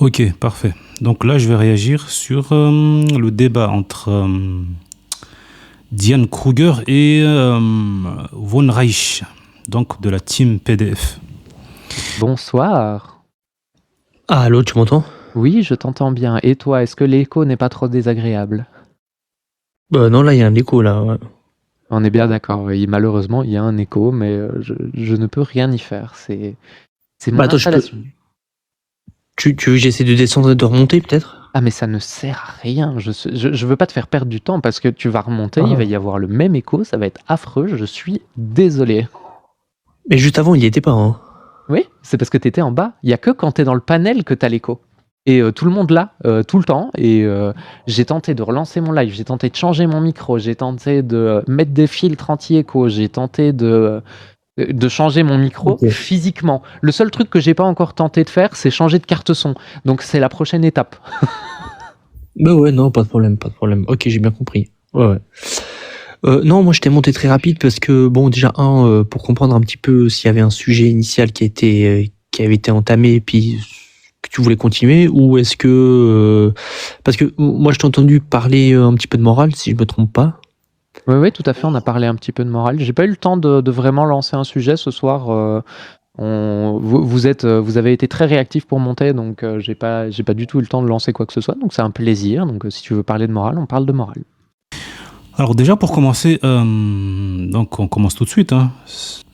Ok, parfait. Donc là, je vais réagir sur le débat entre Diane Kruger et Von Reich, donc de la team PDF. Bonsoir. Ah, allô, tu m'entends? Oui, je t'entends bien. Et toi, est-ce que l'écho n'est pas trop désagréable? Non, là, il y a un écho, là. Ouais. On est bien d'accord. Oui, malheureusement, il y a un écho, mais je ne peux rien y faire. C'est mon Attends, installation. tu veux que j'essaie de descendre et de remonter, peut-être? Ah, mais ça ne sert à rien. Je veux pas te faire perdre du temps parce que tu vas remonter, il va y avoir le même écho, ça va être affreux. Je suis désolé. Mais juste avant, il y était pas, hein. Oui, c'est parce que tu étais en bas. Il y a que quand tu es dans le panel que tu as l'écho. Et tout le monde là, tout le temps. Et j'ai tenté de relancer mon live, j'ai tenté de changer mon micro, j'ai tenté de mettre des filtres anti-écho, j'ai tenté de changer mon micro physiquement. Le seul truc que j'ai pas encore tenté de faire, c'est changer de carte son. Donc c'est la prochaine étape. Bah ouais, non, pas de problème. Ok, j'ai bien compris. Ouais. Non, moi je t'ai monté très rapide parce que, bon, déjà, pour comprendre un petit peu s'il y avait un sujet initial qui avait été entamé, puis que tu voulais continuer, ou est-ce que... parce que moi je t'ai entendu parler un petit peu de morale, si je me trompe pas. Oui, tout à fait, on a parlé un petit peu de morale. J'ai pas eu le temps de vraiment lancer un sujet ce soir. Vous avez été très réactif pour monter, donc j'ai pas du tout eu le temps de lancer quoi que ce soit, donc c'est un plaisir. Donc si tu veux parler de morale, on parle de morale. Alors déjà, pour commencer, donc on commence tout de suite. Hein.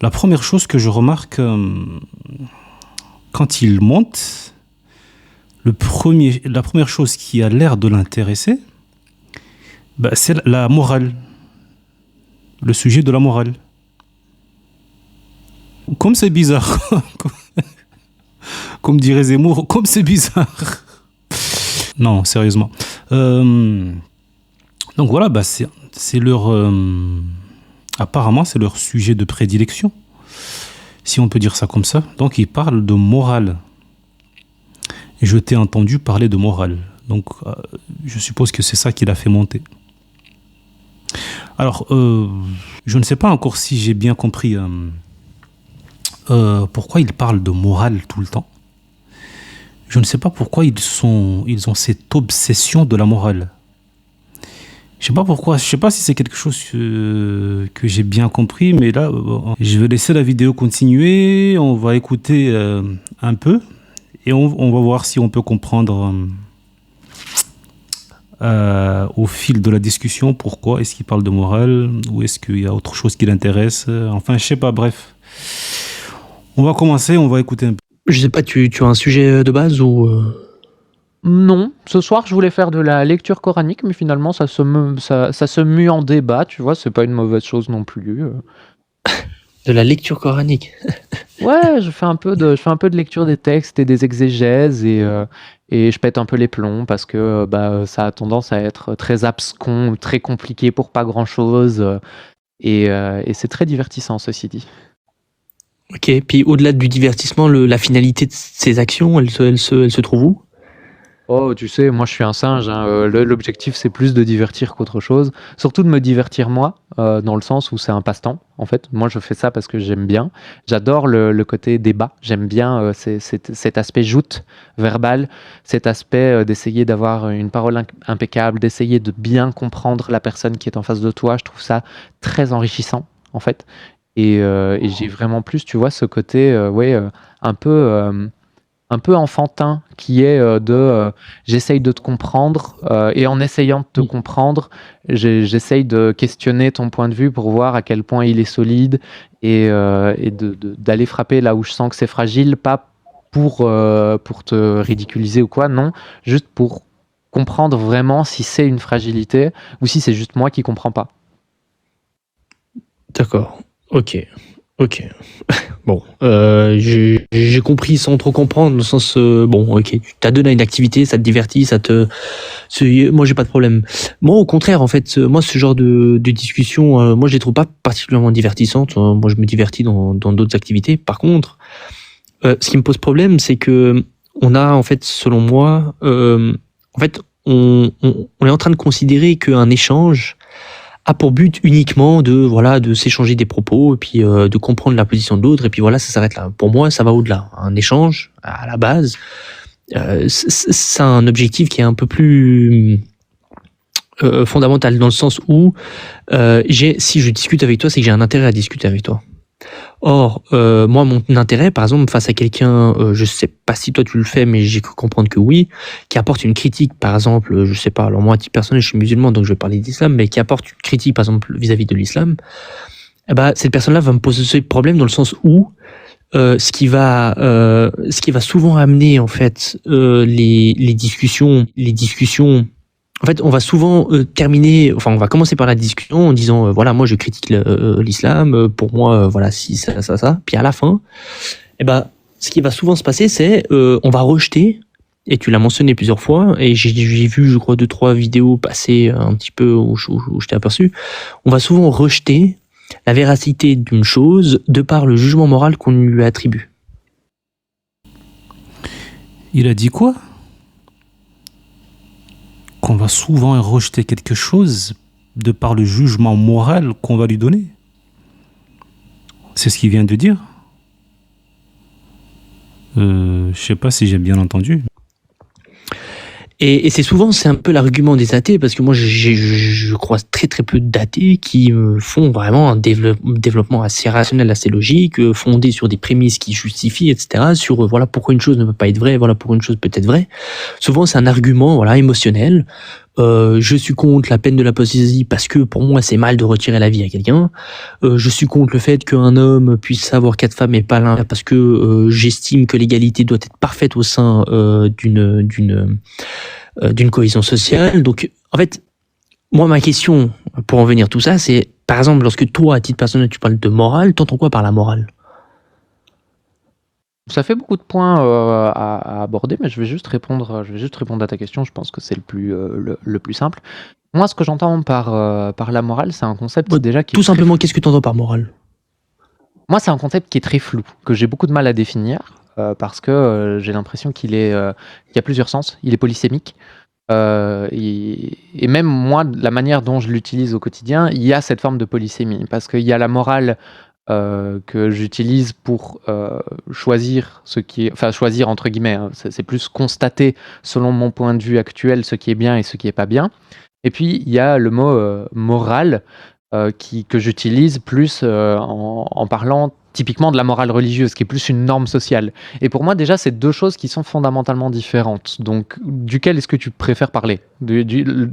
La première chose que je remarque quand il monte, la première chose qui a l'air de l'intéresser, c'est la morale. Le sujet de la morale. Comme c'est bizarre. Comme dirait Zemmour, comme c'est bizarre. Non, sérieusement. Donc voilà, c'est leur... apparemment, c'est leur sujet de prédilection. Si on peut dire ça comme ça. Donc ils parlent de morale. Et je t'ai entendu parler de morale. Donc je suppose que c'est ça qui l'a fait monter. Alors, je ne sais pas encore si j'ai bien compris pourquoi ils parlent de morale tout le temps. Je ne sais pas pourquoi ils ont cette obsession de la morale. Je sais pas pourquoi. Je sais pas si c'est quelque chose que j'ai bien compris, mais là, je vais laisser la vidéo continuer. On va écouter un peu et on va voir si on peut comprendre au fil de la discussion pourquoi est-ce qu'il parle de morale ou est-ce qu'il y a autre chose qui l'intéresse. Enfin, je sais pas. Bref, on va commencer. On va écouter un peu. Je sais pas, tu as un sujet de base ou... Non, ce soir je voulais faire de la lecture coranique, mais finalement ça se mue en débat, tu vois, c'est pas une mauvaise chose non plus. De la lecture coranique. Ouais, je fais un peu de lecture des textes et des exégèses et je pète un peu les plombs parce que ça a tendance à être très abscon, très compliqué pour pas grand chose et c'est très divertissant ceci dit. Ok, puis au-delà du divertissement, la finalité de ces actions, elle se trouve où? Oh, tu sais, moi je suis un singe, hein. L'objectif c'est plus de divertir qu'autre chose. Surtout de me divertir moi, dans le sens où c'est un passe-temps, en fait. Moi je fais ça parce que j'aime bien. J'adore le côté débat. J'aime bien cet aspect joute verbal, cet aspect d'essayer d'avoir une parole impeccable, d'essayer de bien comprendre la personne qui est en face de toi. Je trouve ça très enrichissant, en fait. Et j'ai vraiment plus, tu vois, ce côté, un peu enfantin qui est j'essaye de te comprendre et en essayant de te comprendre, j'essaye de questionner ton point de vue pour voir à quel point il est solide et d'aller frapper là où je sens que c'est fragile, pas pour te ridiculiser ou quoi, non, juste pour comprendre vraiment si c'est une fragilité ou si c'est juste moi qui comprends pas. D'accord, ok. Bon, j'ai compris sans trop comprendre, dans le sens, bon, ok, tu t'adonnes à une activité, ça te divertit, moi j'ai pas de problème. Moi au contraire, en fait, moi ce genre de discussion, moi je les trouve pas particulièrement divertissantes. Moi je me divertis dans d'autres activités. Par contre, ce qui me pose problème, c'est que on a, en fait, selon moi, en fait, on est en train de considérer qu'un échange a pour but uniquement de s'échanger des propos et puis de comprendre la position de l'autre et puis voilà, ça s'arrête là. Pour moi, ça va au-delà. Un échange, à la base, c'est un objectif qui est un peu plus fondamental dans le sens où si je discute avec toi, c'est que j'ai un intérêt à discuter avec toi. Or, moi, mon intérêt, par exemple, face à quelqu'un, je sais pas si toi tu le fais, mais j'ai cru comprendre que oui, qui apporte une critique, par exemple, je sais pas, alors moi, à titre personnel, je suis musulman, donc je vais parler d'islam, mais qui apporte une critique, par exemple, vis-à-vis de l'islam, eh ben, cette personne-là va me poser ce problème dans le sens où ce qui va souvent amener en fait les discussions. En fait, on va souvent on va commencer par la discussion en disant voilà, moi je critique l'islam, pour moi voilà, si ça. Puis à la fin, eh ben, ce qui va souvent se passer, c'est on va rejeter. Et tu l'as mentionné plusieurs fois, et j'ai vu, je crois, 2-3 vidéos passer un petit peu où je t'ai aperçu. On va souvent rejeter la véracité d'une chose de par le jugement moral qu'on lui attribue. Il a dit quoi? Qu'on va souvent rejeter quelque chose de par le jugement moral qu'on va lui donner. C'est ce qu'il vient de dire. Je sais pas si j'ai bien entendu. Et c'est un peu l'argument des athées, parce que moi je croise très très peu d'athées qui font vraiment un développement assez rationnel, assez logique, fondé sur des prémices qui justifient, etc. Sur voilà pourquoi une chose ne peut pas être vraie, voilà pourquoi une chose peut être vraie. Souvent c'est un argument voilà émotionnel. Je suis contre la peine de l'apostasie parce que pour moi c'est mal de retirer la vie à quelqu'un. Je suis contre le fait qu'un homme puisse avoir 4 femmes et pas l'un parce que j'estime que l'égalité doit être parfaite au sein d'une cohésion sociale. Donc en fait, moi ma question pour en venir à tout ça, c'est par exemple lorsque toi à titre personnel tu parles de morale, t'entends quoi par la morale? Ça fait beaucoup de points à aborder, mais je vais juste répondre à ta question. Je pense que c'est le plus simple. Moi, ce que j'entends par la morale, c'est un concept déjà qui tout simplement, qu'est-ce que tu entends par morale? Moi, c'est un concept qui est très flou, que j'ai beaucoup de mal à définir, parce que j'ai l'impression qu'il y a plusieurs sens. Il est polysémique. Et même moi, la manière dont je l'utilise au quotidien, il y a cette forme de polysémie, parce qu'il y a la morale que j'utilise pour choisir choisir entre guillemets, hein, c'est plus constater selon mon point de vue actuel ce qui est bien et ce qui est pas bien. Et puis il y a le mot moral que j'utilise plus en parlant typiquement de la morale religieuse, qui est plus une norme sociale. Et pour moi déjà c'est deux choses qui sont fondamentalement différentes. Donc duquel est-ce que tu préfères parler,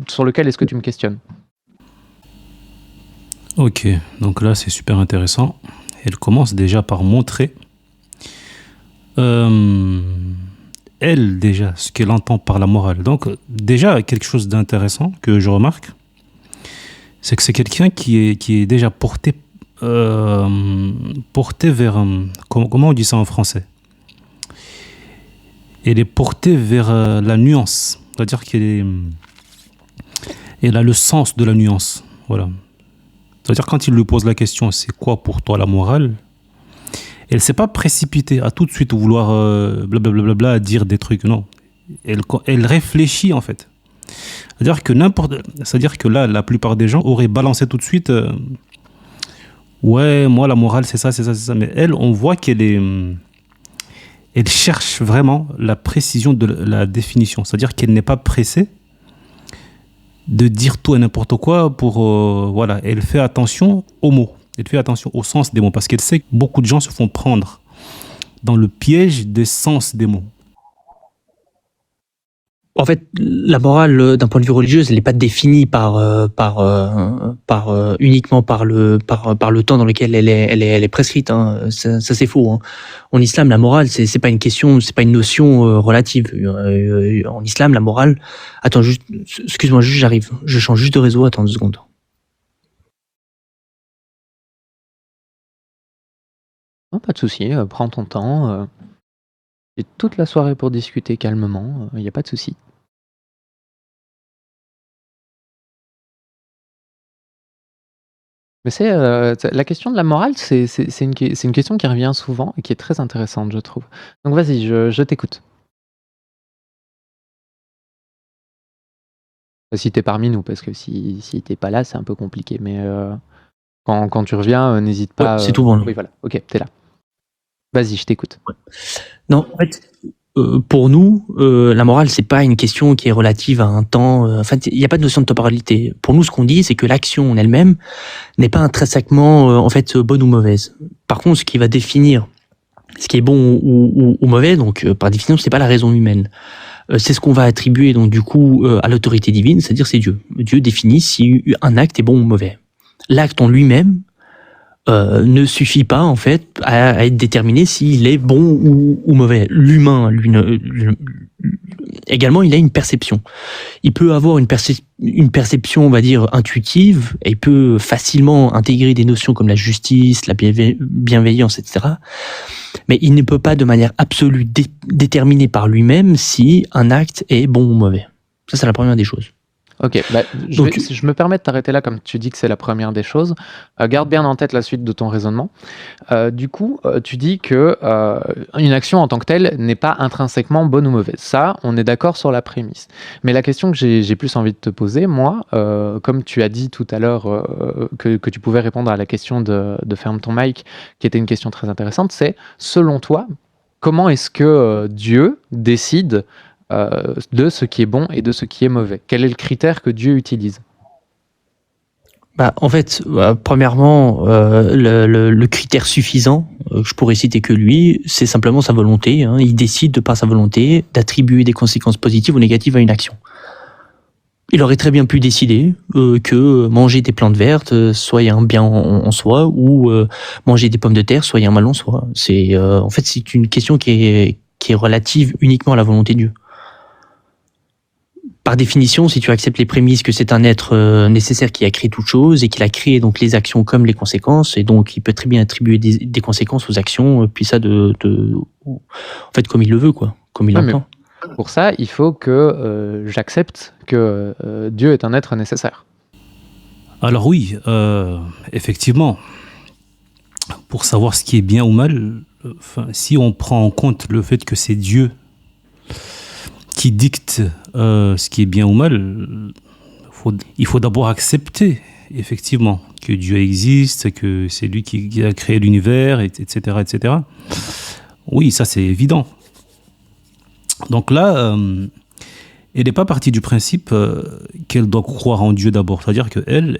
sur lequel est-ce que tu me questionnes? Ok, donc là c'est super intéressant. Elle commence déjà par montrer, elle déjà, ce qu'elle entend par la morale. Donc déjà quelque chose d'intéressant que je remarque, c'est que c'est quelqu'un qui est déjà porté vers, comment on dit ça en français? Elle est portée vers la nuance, c'est-à-dire elle a le sens de la nuance, voilà. C'est-à-dire quand il lui pose la question, c'est quoi pour toi la morale? Elle ne s'est pas précipitée à tout de suite vouloir blablabla dire des trucs, non. Elle réfléchit en fait. C'est-à-dire que là, la plupart des gens auraient balancé tout de suite ouais, moi la morale c'est ça. Mais elle, on voit elle cherche vraiment la précision de la définition. C'est-à-dire qu'elle n'est pas pressée de dire tout et n'importe quoi pour voilà, elle fait attention aux mots, elle fait attention au sens des mots, parce qu'elle sait que beaucoup de gens se font prendre dans le piège des sens des mots. En fait, la morale d'un point de vue religieux, elle n'est pas définie uniquement par le temps dans lequel elle est prescrite. Hein. Ça c'est faux. Hein. En islam, la morale, c'est pas une question, c'est pas une notion relative. En islam, la morale. Attends, excuse-moi, j'arrive. Je change juste de réseau. Attends 2 secondes. Non, pas de souci. Prends ton temps. J'ai toute la soirée pour discuter calmement. Il n'y a pas de souci. Mais la question de la morale, c'est une question qui revient souvent et qui est très intéressante, je trouve. Donc vas-y, je t'écoute. Si t'es parmi nous, parce que si t'es pas là, c'est un peu compliqué. Mais quand tu reviens, n'hésite pas. Ouais, c'est tout bon. Oui, voilà. Ok, t'es là. Vas-y, je t'écoute. Ouais. Non, en fait, pour nous, la morale, c'est pas une question qui est relative à un temps. Enfin, il n'y a pas de notion de temporalité. Pour nous, ce qu'on dit, c'est que l'action en elle-même n'est pas intrinsèquement, en fait, bonne ou mauvaise. Par contre, ce qui va définir ce qui est bon ou mauvais, donc par définition, c'est pas la raison humaine. C'est ce qu'on va attribuer donc du coup à l'autorité divine, c'est-à-dire c'est Dieu. Dieu définit si un acte est bon ou mauvais. L'acte en lui-même ne suffit pas en fait à être déterminé s'il est bon ou mauvais. L'humain, lui, également, il a une perception. Il peut avoir une perception, on va dire, intuitive, et il peut facilement intégrer des notions comme la justice, la bienveillance, etc. Mais il ne peut pas de manière absolue déterminer par lui-même si un acte est bon ou mauvais. Ça, c'est la première des choses. Ok, je me permets de t'arrêter là, comme tu dis que c'est la première des choses. Garde bien en tête la suite de ton raisonnement. Du coup, tu dis que une action en tant que telle n'est pas intrinsèquement bonne ou mauvaise. Ça, on est d'accord sur la prémisse. Mais la question que j'ai plus envie de te poser, moi, comme tu as dit tout à l'heure que tu pouvais répondre à la question de Ferme ton mic, qui était une question très intéressante, c'est, selon toi, comment est-ce que Dieu décide de ce qui est bon et de ce qui est mauvais? Quel est le critère que Dieu utilise? En fait, premièrement, le critère suffisant, je pourrais citer que lui, c'est simplement sa volonté. Il décide de par sa volonté d'attribuer des conséquences positives ou négatives à une action. Il aurait très bien pu décider que manger des plantes vertes soit un bien en soi, ou manger des pommes de terre soit un mal en soi. En fait, c'est une question qui est relative uniquement à la volonté de Dieu. Par définition, si tu acceptes les prémices que c'est un être nécessaire qui a créé toute chose et qu'il a créé donc les actions comme les conséquences, et donc il peut très bien attribuer des conséquences aux actions, puis ça en fait comme il le veut, quoi, comme il l'entend. Pour ça, il faut que j'accepte que Dieu est un être nécessaire. Alors oui, effectivement, pour savoir ce qui est bien ou mal, si on prend en compte le fait que c'est Dieu qui dicte ce qui est bien ou mal, il faut d'abord accepter, effectivement, que Dieu existe, que c'est lui qui a créé l'univers, etc., etc. Oui, ça c'est évident. Donc là, elle n'est pas partie du principe qu'elle doit croire en Dieu d'abord. C'est-à-dire qu'elle,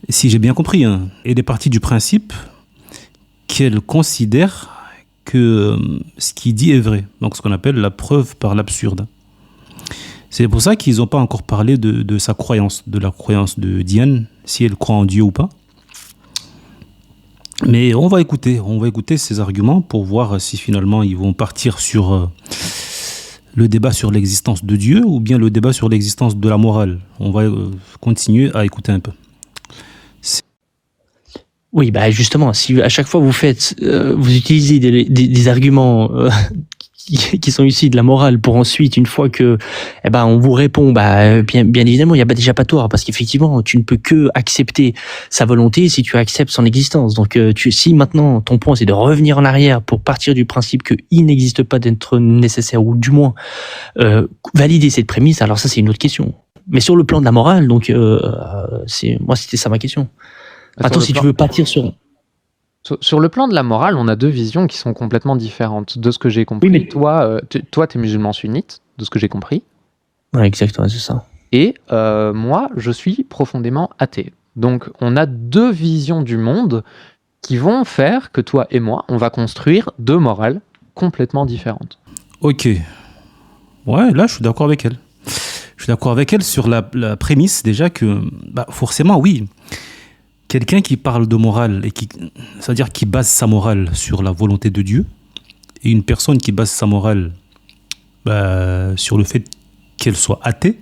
si j'ai bien compris, elle est partie du principe qu'elle considère que ce qu'il dit est vrai. Donc ce qu'on appelle la preuve par l'absurde. C'est pour ça qu'ils n'ont pas encore parlé de sa croyance, de la croyance de Diane, si elle croit en Dieu ou pas. Mais on va écouter ces arguments pour voir si finalement ils vont partir sur le débat sur l'existence de Dieu ou bien le débat sur l'existence de la morale. On va continuer à écouter un peu. Oui, justement, si à chaque fois vous utilisez des arguments qui sont issus de la morale pour ensuite, une fois que on vous répond, bien évidemment, il n'y a déjà pas tort, parce qu'effectivement, tu ne peux que accepter sa volonté si tu acceptes son existence. Donc, si maintenant ton point c'est de revenir en arrière pour partir du principe qu'il n'existe pas d'être nécessaire, ou du moins valider cette prémisse, alors ça c'est une autre question. Mais sur le plan de la morale, donc c'était ça ma question. Attends, si tu veux partir sur le plan de la morale, on a deux visions qui sont complètement différentes. De ce que j'ai compris, oui, mais toi, t'es musulman sunnite, de ce que j'ai compris. Ouais, exactement, c'est ça. Et moi, je suis profondément athée. Donc, on a deux visions du monde qui vont faire que toi et moi, on va construire deux morales complètement différentes. Ok. Ouais, là, je suis d'accord avec elle. Je suis d'accord avec elle sur la prémisse, déjà, que forcément, oui. Quelqu'un qui parle de morale, c'est-à-dire qui base sa morale sur la volonté de Dieu, et une personne qui base sa morale sur le fait qu'elle soit athée,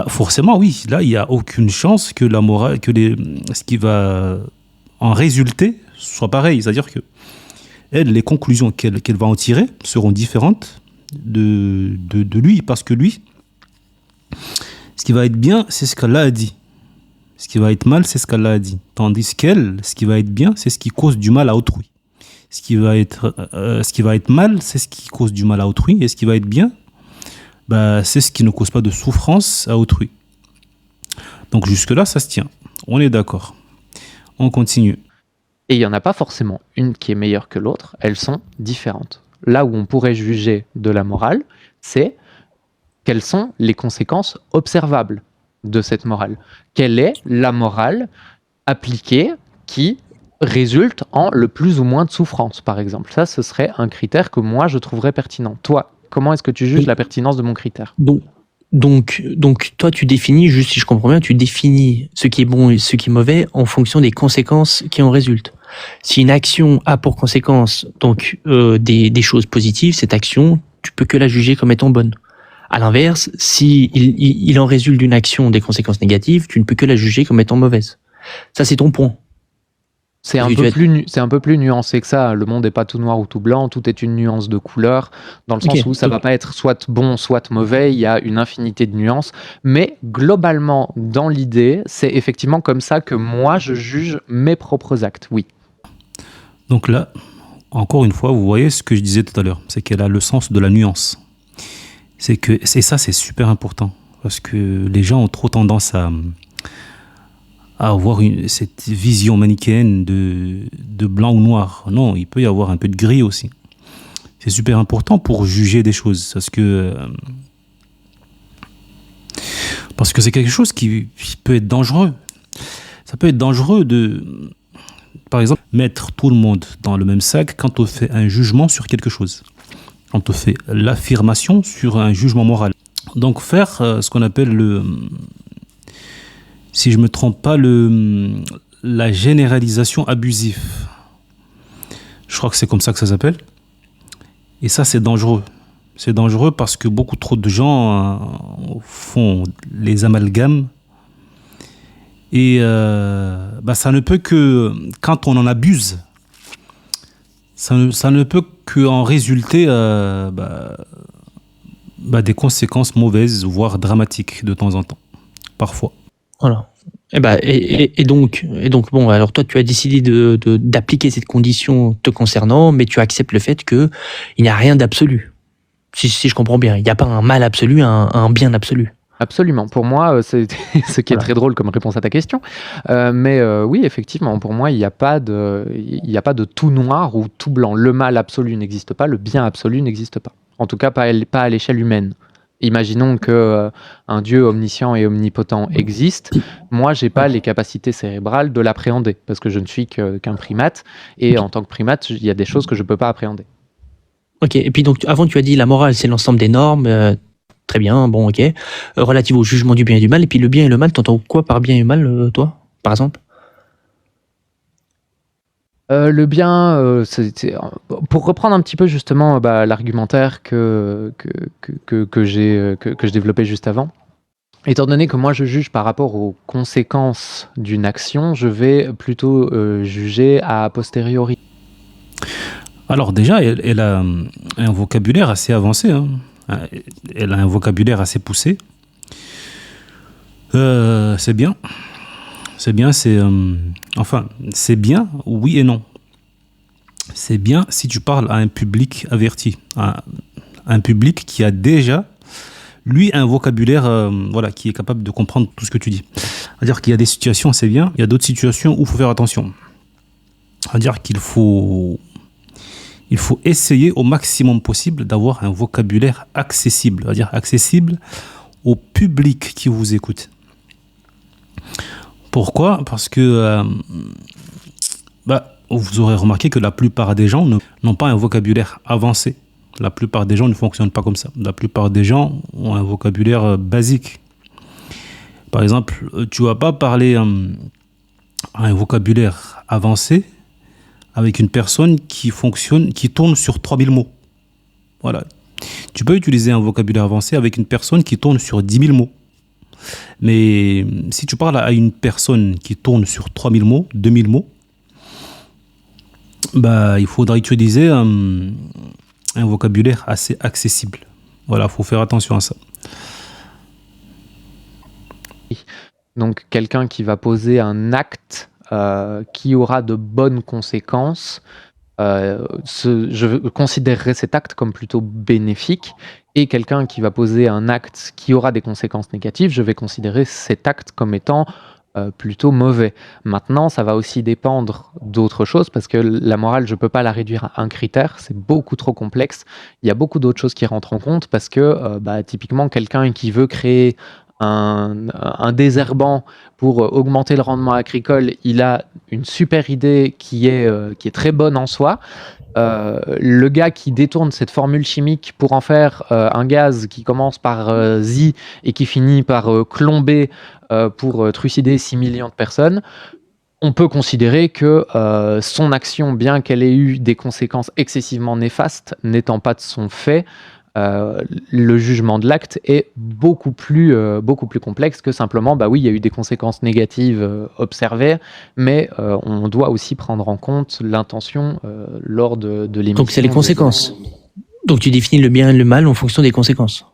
forcément, oui, là, il n'y a aucune chance que la morale, ce qui va en résulter soit pareil. C'est-à-dire que les conclusions qu'elle va en tirer seront différentes de lui, parce que lui, ce qui va être bien, c'est ce qu'Allah a dit. Ce qui va être mal, c'est ce qu'Allah a dit. Tandis qu'elle, ce qui va être bien, c'est ce qui cause du mal à autrui. Ce qui va être mal, c'est ce qui cause du mal à autrui. Et ce qui va être bien, c'est ce qui ne cause pas de souffrance à autrui. Donc jusque-là, ça se tient. On est d'accord. On continue. Et il n'y en a pas forcément une qui est meilleure que l'autre. Elles sont différentes. là où on pourrait juger de la morale, c'est quelles sont les conséquences observables de cette morale. Quelle est la morale appliquée qui résulte en le plus ou moins de souffrance, par exemple. Ça, ce serait un critère que moi, je trouverais pertinent. Toi, comment est-ce que tu juges la pertinence de mon critère ? Donc, toi, tu définis, juste si je comprends bien, tu définis ce qui est bon et ce qui est mauvais en fonction des conséquences qui en résultent. Si une action a pour conséquence donc des choses positives, cette action, tu peux que la juger comme étant bonne. À l'inverse, si il en résulte d'une action des conséquences négatives, tu ne peux que la juger comme étant mauvaise. Ça, c'est ton point. C'est un peu plus nuancé que ça. Le monde n'est pas tout noir ou tout blanc, tout est une nuance de couleur, dans le sens où ça va pas être soit bon, soit mauvais, il y a une infinité de nuances. Mais globalement, dans l'idée, c'est effectivement comme ça que moi, je juge mes propres actes, oui. Donc là, encore une fois, vous voyez ce que je disais tout à l'heure, c'est qu'elle a le sens de la nuance. C'est super important, parce que les gens ont trop tendance à avoir cette vision manichéenne de blanc ou noir. Non, il peut y avoir un peu de gris aussi. C'est super important pour juger des choses, parce que c'est quelque chose qui peut être dangereux. Ça peut être dangereux de, par exemple, mettre tout le monde dans le même sac quand on fait un jugement sur quelque chose, quand on fait l'affirmation sur un jugement moral. Donc faire ce qu'on appelle si je ne me trompe pas, la généralisation abusive. Je crois que c'est comme ça que ça s'appelle. Et ça, c'est dangereux. C'est dangereux parce que beaucoup trop de gens font les amalgames. Et ça ne peut que, quand on en abuse, ça ne peut qu'en résulter des conséquences mauvaises, voire dramatiques de temps en temps, parfois. Voilà. Et donc, bon, alors toi, tu as décidé d'appliquer cette condition te concernant, mais tu acceptes le fait qu'il n'y a rien d'absolu. Si je comprends bien, il n'y a pas un mal absolu, un bien absolu. Absolument. Pour moi, c'est ce qui est très drôle comme réponse à ta question. Mais oui, effectivement, pour moi, il n'y a pas de tout noir ou tout blanc. Le mal absolu n'existe pas, le bien absolu n'existe pas. En tout cas, pas à l'échelle humaine. Imaginons qu'un Dieu omniscient et omnipotent existe. Moi, j'ai pas les capacités cérébrales de l'appréhender parce que je ne suis qu'un primate. Et en tant que primate, il y a des choses que je peux pas appréhender. Ok. Et puis donc, avant, tu as dit la morale, c'est l'ensemble des normes. Très bien. Bon, ok. Relative au jugement du bien et du mal. Et puis le bien et le mal, t'entends quoi par bien et mal, toi, par exemple ? Le bien, pour reprendre un petit peu justement l'argumentaire que je développais juste avant, étant donné que moi je juge par rapport aux conséquences d'une action, je vais plutôt juger a posteriori. Alors déjà, elle a un vocabulaire assez avancé, hein. Elle a un vocabulaire assez poussé. C'est bien. C'est bien, c'est bien, oui et non. C'est bien si tu parles à un public averti, à un public qui a déjà, lui, un vocabulaire qui est capable de comprendre tout ce que tu dis. C'est-à-dire qu'il y a des situations, c'est bien, il y a d'autres situations où il faut faire attention. C'est-à-dire qu'il faut essayer au maximum possible d'avoir un vocabulaire accessible, c'est-à-dire accessible au public qui vous écoute. Pourquoi ? Parce que vous aurez remarqué que la plupart des gens n'ont pas un vocabulaire avancé. La plupart des gens ne fonctionnent pas comme ça. La plupart des gens ont un vocabulaire basique. Par exemple, tu ne vas pas parler un vocabulaire avancé avec une personne qui tourne sur 3000 mots. Voilà. Tu peux utiliser un vocabulaire avancé avec une personne qui tourne sur 10 000 mots. Mais si tu parles à une personne qui tourne sur 3000 mots, 2000 mots, il faudra utiliser un vocabulaire assez accessible. Voilà, il faut faire attention à ça. Donc quelqu'un qui va poser un acte qui aura de bonnes conséquences, je considérerais cet acte comme plutôt bénéfique, et quelqu'un qui va poser un acte qui aura des conséquences négatives, je vais considérer cet acte comme étant plutôt mauvais. Maintenant, ça va aussi dépendre d'autres choses, parce que la morale, je peux pas la réduire à un critère, c'est beaucoup trop complexe. Il y a beaucoup d'autres choses qui rentrent en compte, parce que typiquement, quelqu'un qui veut créer un désherbant pour augmenter le rendement agricole, il a une super idée qui est très bonne en soi. Le gars qui détourne cette formule chimique pour en faire un gaz qui commence par Zi et qui finit par clomber pour trucider 6 millions de personnes, on peut considérer que son action, bien qu'elle ait eu des conséquences excessivement néfastes, n'étant pas de son fait, le jugement de l'acte est beaucoup plus complexe que simplement, oui, il y a eu des conséquences négatives observées, mais on doit aussi prendre en compte l'intention lors de l'émission. Donc c'est les conséquences. Donc tu définis le bien et le mal en fonction des conséquences.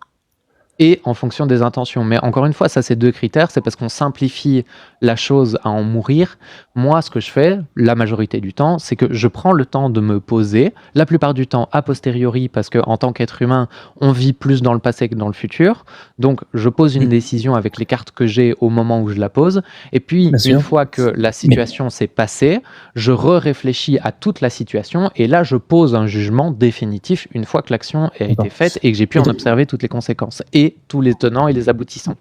Et en fonction des intentions. Mais encore une fois, ça c'est 2 critères, c'est parce qu'on simplifie la chose à en mourir. Moi, ce que je fais, la majorité du temps, c'est que je prends le temps de me poser, la plupart du temps a posteriori, parce qu'en tant qu'être humain, on vit plus dans le passé que dans le futur. Donc, je pose une décision avec les cartes que j'ai au moment où je la pose. Et puis, une fois que la situation s'est passée, je réfléchis à toute la situation et là, je pose un jugement définitif une fois que l'action a été faite et que j'ai pu en observer toutes les conséquences et tous les tenants et les aboutissants.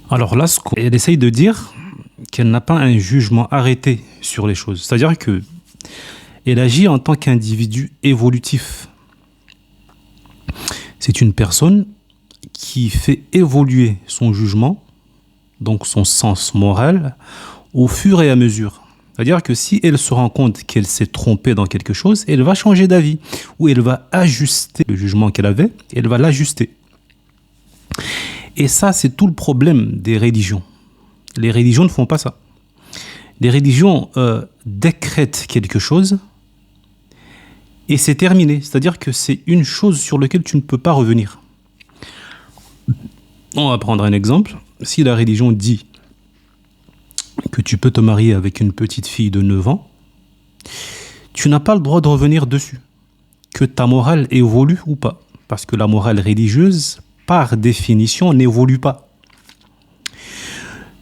Alors là, elle essaye de dire qu'elle n'a pas un jugement arrêté sur les choses. C'est-à-dire que elle agit en tant qu'individu évolutif. C'est une personne qui fait évoluer son jugement, donc son sens moral, au fur et à mesure. C'est-à-dire que si elle se rend compte qu'elle s'est trompée dans quelque chose, elle va changer d'avis, ou elle va ajuster le jugement qu'elle avait, elle va l'ajuster. Et ça, c'est tout le problème des religions. Les religions ne font pas ça. Les religions décrètent quelque chose et c'est terminé. C'est-à-dire que c'est une chose sur laquelle tu ne peux pas revenir. On va prendre un exemple. Si la religion dit que tu peux te marier avec une petite fille de 9 ans, tu n'as pas le droit de revenir dessus. Que ta morale évolue ou pas. Parce que la morale religieuse, par définition, n'évolue pas.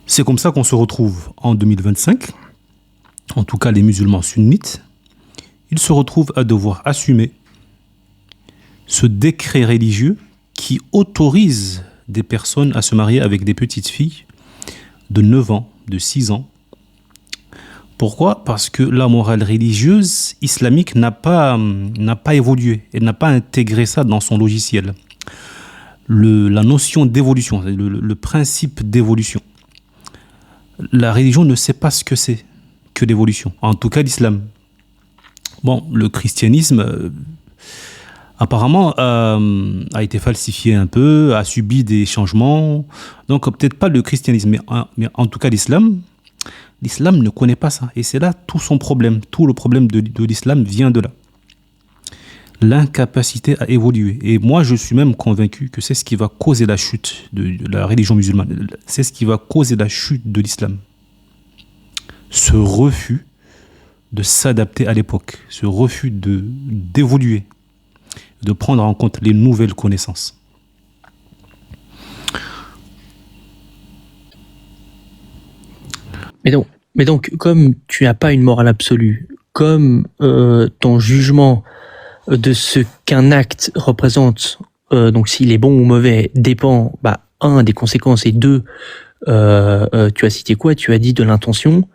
C'est comme ça qu'on se retrouve en 2025, en tout cas les musulmans sunnites, ils se retrouvent à devoir assumer ce décret religieux qui autorise des personnes à se marier avec des petites filles de 9 ans, de 6 ans. Pourquoi ? Parce que la morale religieuse islamique n'a pas évolué, elle n'a pas intégré ça dans son logiciel. La notion d'évolution, le principe d'évolution. La religion ne sait pas ce que c'est que l'évolution, en tout cas l'islam. Bon, le christianisme, apparemment, a été falsifié un peu, a subi des changements. Donc, peut-être pas le christianisme, mais en tout cas l'islam ne connaît pas ça. Et c'est là tout son problème. Tout le problème de l'islam vient de là. L'incapacité à évoluer. Et moi, je suis même convaincu que c'est ce qui va causer la chute de la religion musulmane. C'est ce qui va causer la chute de l'islam. Ce refus de s'adapter à l'époque, ce refus d'évoluer, de prendre en compte les nouvelles connaissances. Mais donc, comme tu n'as pas une morale absolue, comme ton jugement de ce qu'un acte représente, donc s'il est bon ou mauvais, dépend, un, des conséquences, et deux, tu as cité quoi ? Tu as dit de l'intention.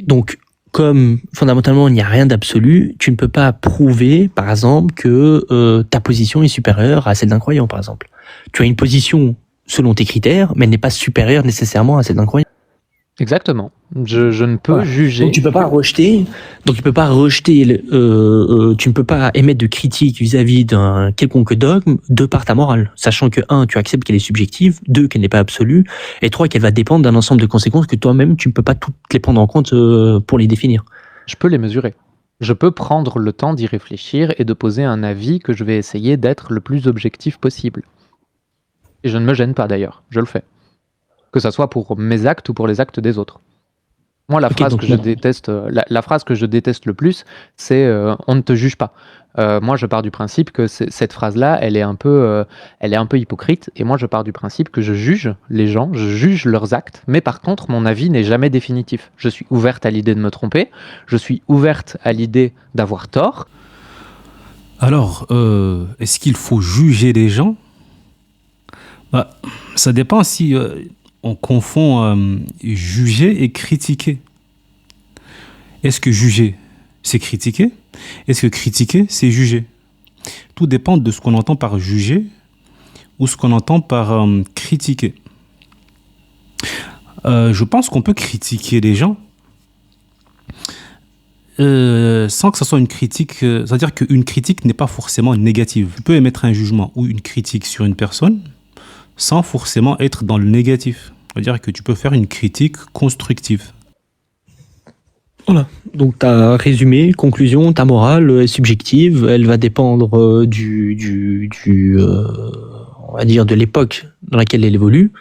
Donc, comme fondamentalement il n'y a rien d'absolu, tu ne peux pas prouver, par exemple, que ta position est supérieure à celle d'un croyant, par exemple. Tu as une position selon tes critères, mais elle n'est pas supérieure nécessairement à celle d'un croyant. Exactement. Je ne peux juger. Donc tu peux pas rejeter. Donc tu peux pas rejeter. Tu ne peux pas émettre de critiques vis-à-vis d'un quelconque dogme de par ta morale, sachant que 1, tu acceptes qu'elle est subjective, 2, qu'elle n'est pas absolue, et 3, qu'elle va dépendre d'un ensemble de conséquences que toi-même tu ne peux pas toutes les prendre en compte pour les définir. Je peux les mesurer. Je peux prendre le temps d'y réfléchir et de poser un avis que je vais essayer d'être le plus objectif possible. Et je ne me gêne pas d'ailleurs. Je le fais. Que ça soit pour mes actes ou pour les actes des autres. Moi, la Ok, phrase donc que je non. déteste, la phrase que je déteste le plus, c'est on ne te juge pas. Moi, je pars du principe que cette phrase-là, elle est un peu hypocrite. Et moi, je pars du principe que je juge les gens, je juge leurs actes. Mais par contre, mon avis n'est jamais définitif. Je suis ouverte à l'idée de me tromper. Je suis ouverte à l'idée d'avoir tort. Alors, est-ce qu'il faut juger les gens? Bah, ça dépend si on confond juger et critiquer. Est-ce que juger, c'est critiquer? Est-ce que critiquer, c'est juger? Tout dépend de ce qu'on entend par juger ou ce qu'on entend par critiquer. Je pense qu'on peut critiquer les gens sans que ce soit une critique. C'est-à-dire qu'une critique n'est pas forcément négative. Tu peux émettre un jugement ou une critique sur une personne sans forcément être dans le négatif. C'est-à-dire que tu peux faire une critique constructive. Voilà. Donc, ta résumé, conclusion, ta morale est subjective. Elle va dépendre on va dire, de l'époque dans laquelle elle évolue.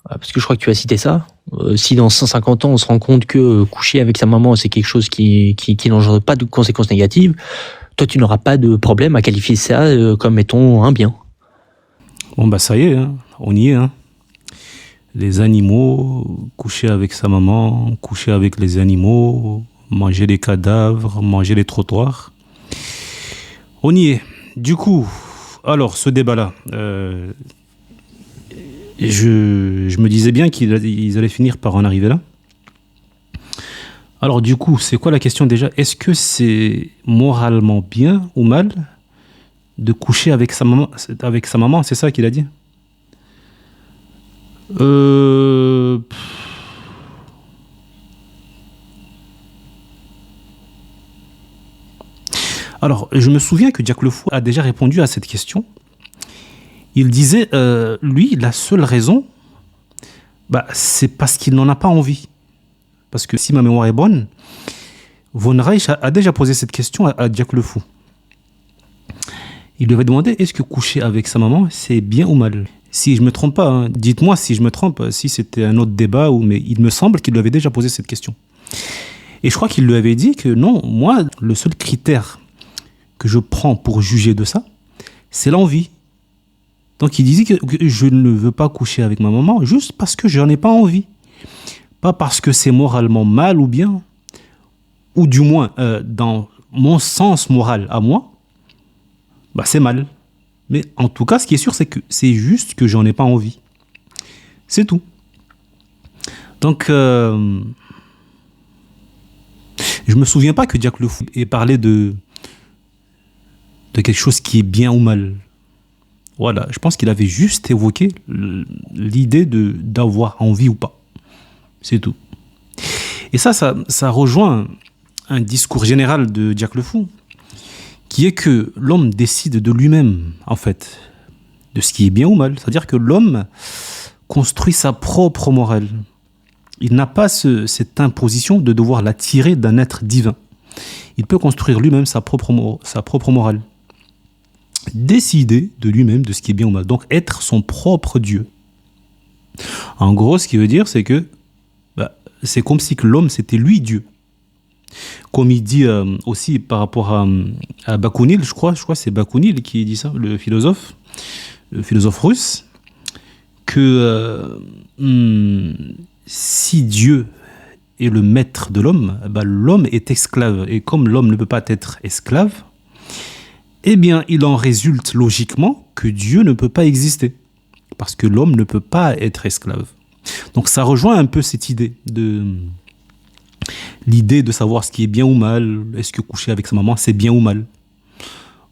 Parce que je crois que tu as cité ça. Si dans 150 ans, on se rend compte que coucher avec sa maman, c'est quelque chose qui n'engendre pas de conséquences négatives, toi, tu n'auras pas de problème à qualifier ça comme étant un bien. Bon, bah ça y est, hein, on y est. Hein. Les animaux, coucher avec sa maman, coucher avec les animaux, manger les cadavres, manger les trottoirs. On y est. Du coup, alors, ce débat-là, je me disais bien qu'ils allaient finir par en arriver là. Alors, du coup, c'est quoi la question déjà? Est-ce que c'est moralement bien ou mal de coucher avec sa maman, c'est ça qu'il a dit? Euh... Alors, je me souviens que Jack Le Fou a déjà répondu à cette question. Il disait, lui, la seule raison, bah, c'est parce qu'il n'en a pas envie. Parce que si ma mémoire est bonne, Von Reich a déjà posé cette question à Jack Le Fou. Il lui avait demandé, est-ce que coucher avec sa maman, c'est bien ou mal? Si je me trompe pas, hein, dites-moi si je me trompe, si c'était un autre débat, mais il me semble qu'il lui avait déjà posé cette question. Et je crois qu'il lui avait dit que non, moi, le seul critère que je prends pour juger de ça, c'est l'envie. Donc il disait que je ne veux pas coucher avec ma maman juste parce que je n'en ai pas envie. Pas parce que c'est moralement mal ou bien, ou du moins dans mon sens moral à moi, bah c'est mal. Mais en tout cas, ce qui est sûr, c'est que c'est juste que j'en ai pas envie. C'est tout. Donc, je me souviens pas que Jack Le Fou ait parlé de quelque chose qui est bien ou mal. Voilà, je pense qu'il avait juste évoqué l'idée d'avoir envie ou pas. C'est tout. Et ça rejoint un discours général de Jack Le Fou, qui est que l'homme décide de lui-même, en fait, de ce qui est bien ou mal. C'est-à-dire que l'homme construit sa propre morale. Il n'a pas cette imposition de devoir la tirer d'un être divin. Il peut construire lui-même sa propre morale. Décider de lui-même de ce qui est bien ou mal. Donc être son propre Dieu. En gros, ce qui veut dire, c'est que c'est comme si que l'homme, c'était lui Dieu. Comme il dit aussi par rapport à Bakounil, je crois que c'est Bakounil qui dit ça, le philosophe russe, que si Dieu est le maître de l'homme, l'homme est esclave. Et comme l'homme ne peut pas être esclave, eh bien, il en résulte logiquement que Dieu ne peut pas exister. Parce que l'homme ne peut pas être esclave. Donc ça rejoint un peu cette idée l'idée de savoir ce qui est bien ou mal. Est-ce que coucher avec sa maman, c'est bien ou mal?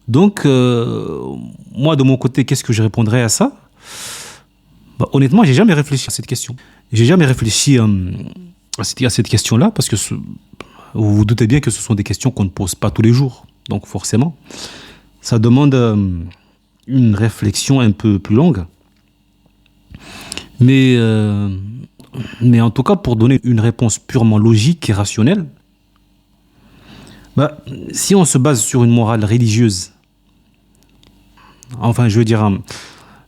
Donc, moi, de mon côté, qu'est-ce que je répondrais à ça? Honnêtement, j'ai jamais réfléchi à cette question. J'ai jamais réfléchi à cette question-là, parce que vous vous doutez bien que ce sont des questions qu'on ne pose pas tous les jours. Donc, forcément, ça demande une réflexion un peu plus longue. Mais en tout cas, pour donner une réponse purement logique et rationnelle, si on se base sur une morale religieuse, enfin, je veux dire,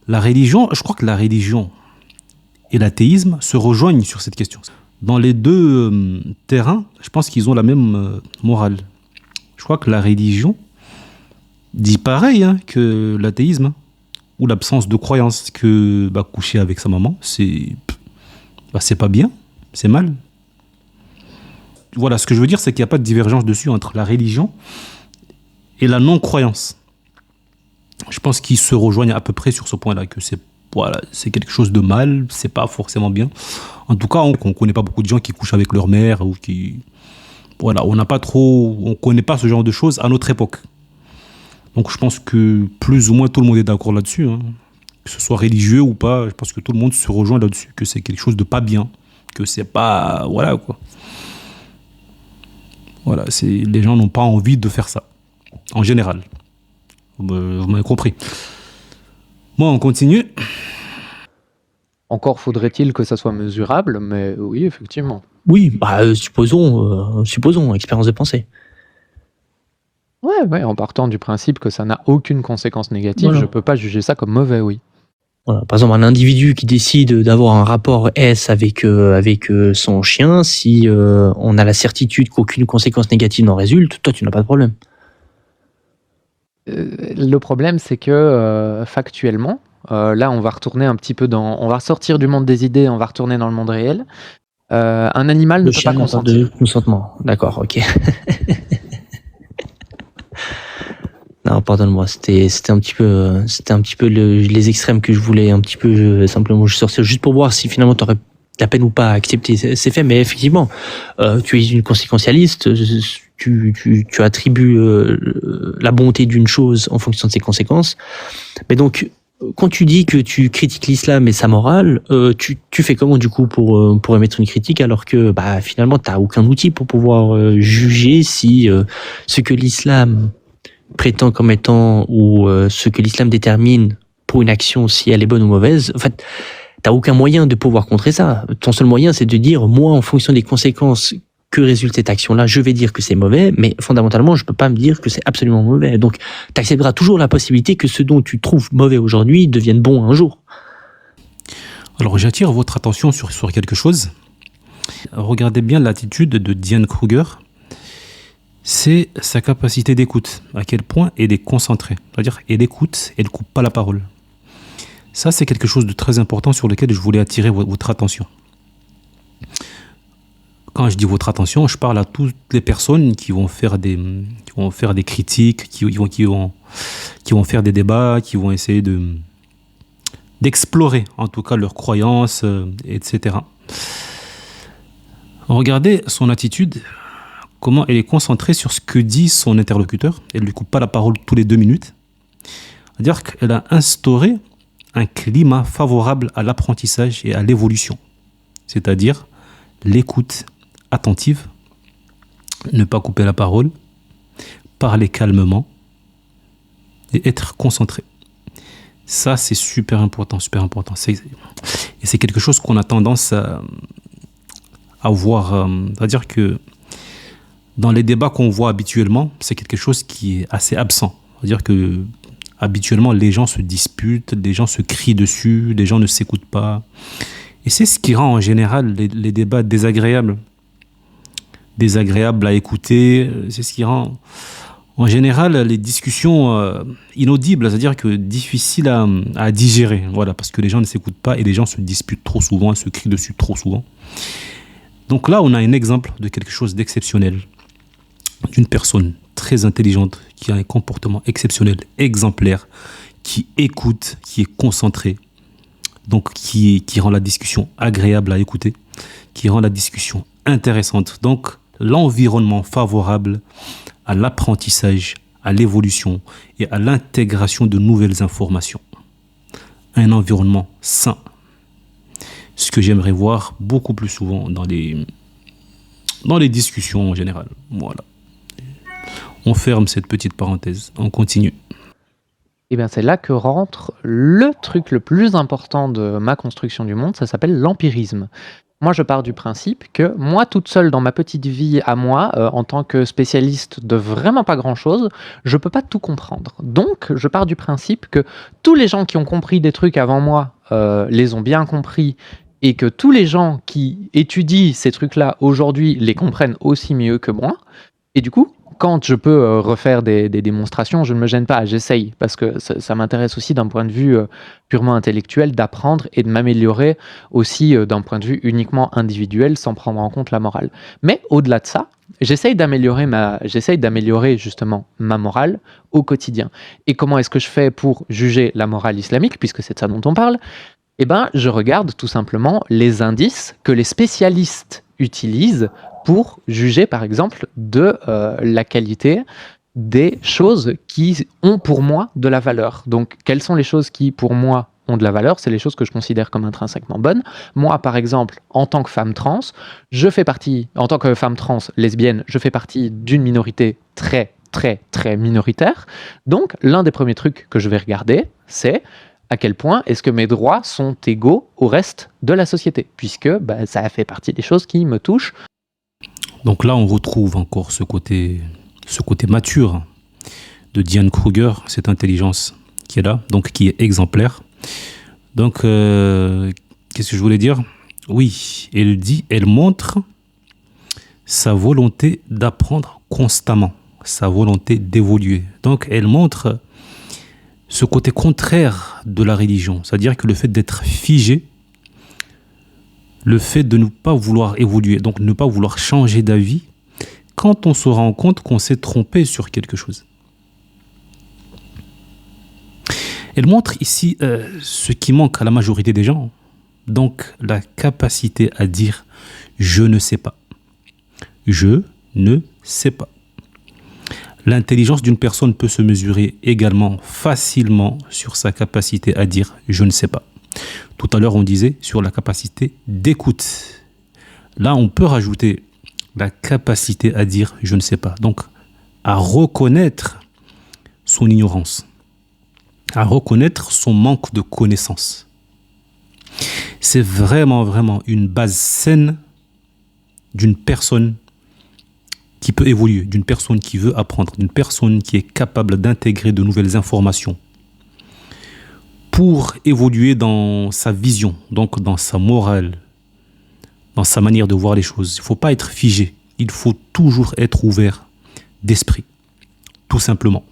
la religion, je crois que la religion et l'athéisme se rejoignent sur cette question. Dans les deux terrains, je pense qu'ils ont la même morale. Je crois que la religion dit pareil que l'athéisme, ou l'absence de croyance, que coucher avec sa maman, c'est pas bien, c'est mal. Voilà, ce que je veux dire, c'est qu'il n'y a pas de divergence dessus entre la religion et la non-croyance. Je pense qu'ils se rejoignent à peu près sur ce point-là, que c'est quelque chose de mal, c'est pas forcément bien. En tout cas, on connaît pas beaucoup de gens qui couchent avec leur mère ou qui... Voilà, on connaît pas ce genre de choses à notre époque. Donc je pense que plus ou moins tout le monde est d'accord là-dessus, que ce soit religieux ou pas, je pense que tout le monde se rejoint là-dessus, que c'est quelque chose de pas bien, que c'est pas... Voilà, quoi. Voilà, les gens n'ont pas envie de faire ça, en général. Vous m'avez compris. Bon, on continue. Encore faudrait-il que ça soit mesurable, mais oui, effectivement. Oui, supposons, expérience de pensée. Ouais, en partant du principe que ça n'a aucune conséquence négative, Voilà. je peux pas juger ça comme mauvais, oui. Voilà. Par exemple, un individu qui décide d'avoir un rapport S avec son chien, si on a la certitude qu'aucune conséquence négative n'en résulte, toi, tu n'as pas de problème. Le problème, c'est que factuellement, là, on va retourner un petit peu on va sortir du monde des idées, on va retourner dans le monde réel. Un animal ne Le peut chien pas n'a pas consentir. de consentement. D'accord, ok. Non, pardonne-moi, c'était un petit peu les extrêmes que je voulais un petit peu simplement sortir juste pour voir si finalement tu aurais la peine ou pas à accepter ces faits. Mais effectivement, tu es une conséquentialiste, tu attribues la bonté d'une chose en fonction de ses conséquences. Mais donc, quand tu dis que tu critiques l'islam et sa morale, tu fais comment du coup pour émettre une critique alors que finalement tu n'as aucun outil pour pouvoir juger si ce que l'islam prétend comme étant ou ce que l'islam détermine pour une action, si elle est bonne ou mauvaise, en fait, t'as aucun moyen de pouvoir contrer ça. Ton seul moyen, c'est de dire, moi, en fonction des conséquences que résulte cette action-là, je vais dire que c'est mauvais, mais fondamentalement, je peux pas me dire que c'est absolument mauvais. Donc, t'accepteras toujours la possibilité que ce dont tu trouves mauvais aujourd'hui devienne bon un jour. Alors j'attire votre attention sur quelque chose. Regardez bien l'attitude de Diane Kruger. C'est sa capacité d'écoute, à quel point elle est concentrée. C'est-à-dire elle écoute, elle ne coupe pas la parole. Ça, c'est quelque chose de très important sur lequel je voulais attirer votre attention. Quand je dis votre attention, je parle à toutes les personnes qui vont faire des critiques, qui vont faire des débats, qui vont essayer d'explorer en tout cas leurs croyances, etc. Regardez son attitude, comment elle est concentrée sur ce que dit son interlocuteur. Elle ne lui coupe pas la parole tous les 2 minutes. C'est-à-dire qu'elle a instauré un climat favorable à l'apprentissage et à l'évolution. C'est-à-dire l'écoute attentive, ne pas couper la parole, parler calmement et être concentré. Ça, c'est super important, super important. Et c'est quelque chose qu'on a tendance à voir. C'est-à-dire que dans les débats qu'on voit habituellement, c'est quelque chose qui est assez absent. C'est-à-dire que habituellement, les gens se disputent, les gens se crient dessus, les gens ne s'écoutent pas. Et c'est ce qui rend en général les débats désagréables à écouter. C'est ce qui rend en général les discussions inaudibles, c'est-à-dire que difficiles à digérer. Voilà, parce que les gens ne s'écoutent pas et les gens se disputent trop souvent, se crient dessus trop souvent. Donc là, on a un exemple de quelque chose d'exceptionnel, d'une personne très intelligente, qui a un comportement exceptionnel, exemplaire, qui écoute, qui est concentré, donc qui rend la discussion agréable à écouter, qui rend la discussion intéressante. Donc l'environnement favorable à l'apprentissage, à l'évolution et à l'intégration de nouvelles informations. Un environnement sain. Ce que j'aimerais voir beaucoup plus souvent dans les discussions en général. Voilà. On ferme cette petite parenthèse. On continue. Et bien c'est là que rentre le truc le plus important de ma construction du monde, ça s'appelle l'empirisme. Moi, je pars du principe que moi, toute seule dans ma petite vie à moi, en tant que spécialiste de vraiment pas grand-chose, je peux pas tout comprendre. Donc, je pars du principe que tous les gens qui ont compris des trucs avant moi les ont bien compris et que tous les gens qui étudient ces trucs-là aujourd'hui les comprennent aussi mieux que moi. Et du coup, quand je peux refaire des démonstrations, je ne me gêne pas, j'essaye, parce que ça m'intéresse aussi d'un point de vue purement intellectuel d'apprendre et de m'améliorer aussi d'un point de vue uniquement individuel sans prendre en compte la morale. Mais au-delà de ça, j'essaye d'améliorer justement ma morale au quotidien. Et comment est-ce que je fais pour juger la morale islamique, puisque c'est de ça dont on parle? Eh ben, je regarde tout simplement les indices que les spécialistes utilisent pour juger, par exemple, de la qualité des choses qui ont pour moi de la valeur. Donc, quelles sont les choses qui, pour moi, ont de la valeur? C'est les choses que je considère comme intrinsèquement bonnes. Moi, par exemple, en tant que femme trans, en tant que femme trans lesbienne, je fais partie d'une minorité très, très, très minoritaire. Donc, l'un des premiers trucs que je vais regarder, c'est à quel point est-ce que mes droits sont égaux au reste de la société, puisque ça fait partie des choses qui me touchent. Donc là, on retrouve encore ce côté mature de Diane Kruger, cette intelligence qui est là, donc qui est exemplaire. Donc, qu'est-ce que je voulais dire? Oui, elle montre sa volonté d'apprendre constamment, sa volonté d'évoluer. Donc, elle montre ce côté contraire de la religion, c'est-à-dire que le fait d'être figé, le fait de ne pas vouloir évoluer, donc ne pas vouloir changer d'avis, quand on se rend compte qu'on s'est trompé sur quelque chose. Elle montre ici ce qui manque à la majorité des gens, donc la capacité à dire « je ne sais pas ». Je ne sais pas. L'intelligence d'une personne peut se mesurer également facilement sur sa capacité à dire « je ne sais pas ». Tout à l'heure, on disait sur la capacité d'écoute. Là, on peut rajouter la capacité à dire « je ne sais pas ». Donc, à reconnaître son ignorance, à reconnaître son manque de connaissance. C'est vraiment, vraiment une base saine d'une personne qui peut évoluer, d'une personne qui veut apprendre, d'une personne qui est capable d'intégrer de nouvelles informations pour évoluer dans sa vision, donc dans sa morale, dans sa manière de voir les choses. Il ne faut pas être figé, il faut toujours être ouvert d'esprit, tout simplement.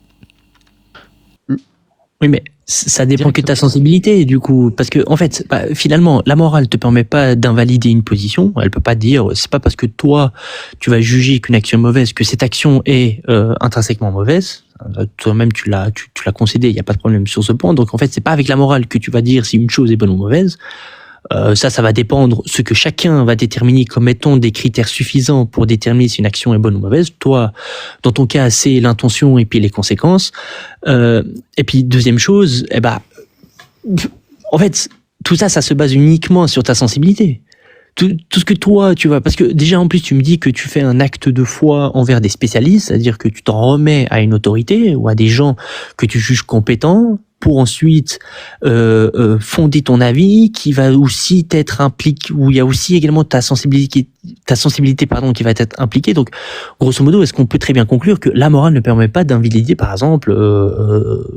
Oui, mais ça dépend que de ta sensibilité, du coup. Parce que, en fait, finalement, la morale te permet pas d'invalider une position. Elle peut pas dire, c'est pas parce que toi, tu vas juger qu'une action est mauvaise, que cette action est intrinsèquement mauvaise. Toi-même, tu l'as concédé, il n'y a pas de problème sur ce point. Donc, en fait, c'est pas avec la morale que tu vas dire si une chose est bonne ou mauvaise. Ça va dépendre ce que chacun va déterminer comme étant des critères suffisants pour déterminer si une action est bonne ou mauvaise. Toi, dans ton cas, c'est l'intention et puis les conséquences. Et puis, deuxième chose, en fait, tout ça se base uniquement sur ta sensibilité. Tout ce que toi, tu vas... Parce que déjà, en plus, tu me dis que tu fais un acte de foi envers des spécialistes, c'est-à-dire que tu t'en remets à une autorité ou à des gens que tu juges compétents pour ensuite fonder ton avis, qui va aussi être impliqué, où il y a aussi également ta sensibilité qui va être impliquée. Donc, grosso modo, est-ce qu'on peut très bien conclure que la morale ne permet pas d'invalider, par exemple,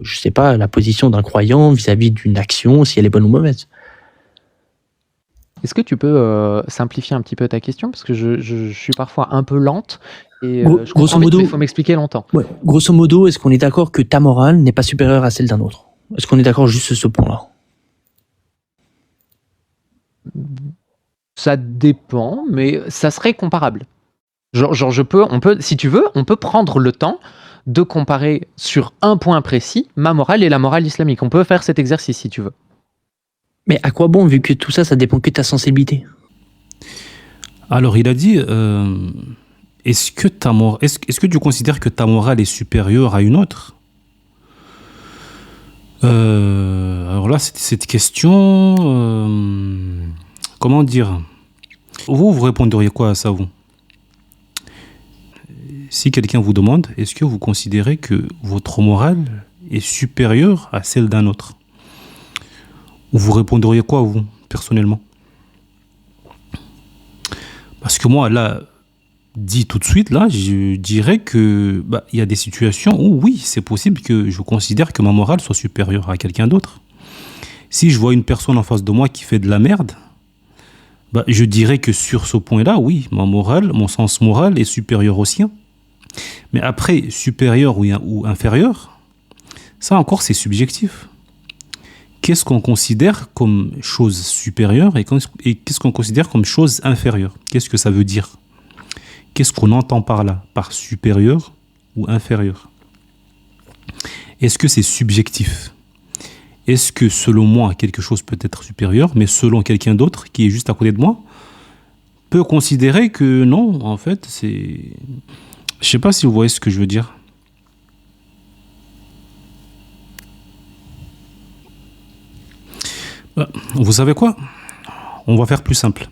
je sais pas, la position d'un croyant vis-à-vis d'une action, si elle est bonne ou mauvaise? Est-ce que tu peux simplifier un petit peu ta question? Parce que je suis parfois un peu lente et je grosso modo, il faut m'expliquer longtemps. Ouais, grosso modo, est-ce qu'on est d'accord que ta morale n'est pas supérieure à celle d'un autre? Est-ce qu'on est d'accord juste sur ce point-là? Ça dépend, mais ça serait comparable. Si tu veux, on peut prendre le temps de comparer sur un point précis ma morale et la morale islamique. On peut faire cet exercice si tu veux. Mais à quoi bon, vu que tout ça dépend que de ta sensibilité? Alors, il a dit, est-ce que tu considères que ta morale est supérieure à une autre? Alors là, cette question, comment dire? Vous répondriez quoi à ça, vous? Si quelqu'un vous demande, est-ce que vous considérez que votre morale est supérieure à celle d'un autre? Vous répondriez quoi, vous, personnellement? Parce que moi, là, dit tout de suite, là, je dirais que y a des situations où, oui, c'est possible que je considère que ma morale soit supérieure à quelqu'un d'autre. Si je vois une personne en face de moi qui fait de la merde, Bah, je dirais que sur ce point-là, oui, mon sens moral est supérieur au sien. Mais après, supérieur ou inférieur, ça encore, c'est subjectif. Qu'est-ce qu'on considère comme chose supérieure et qu'est-ce qu'on considère comme chose inférieure? Qu'est-ce que ça veut dire? Qu'est-ce qu'on entend par là, par supérieur ou inférieur? Est-ce que c'est subjectif? Est-ce que selon moi, quelque chose peut être supérieur, mais selon quelqu'un d'autre qui est juste à côté de moi, peut considérer que non, en fait, c'est... Je sais pas si vous voyez ce que je veux dire. Vous savez quoi? On va faire plus simple.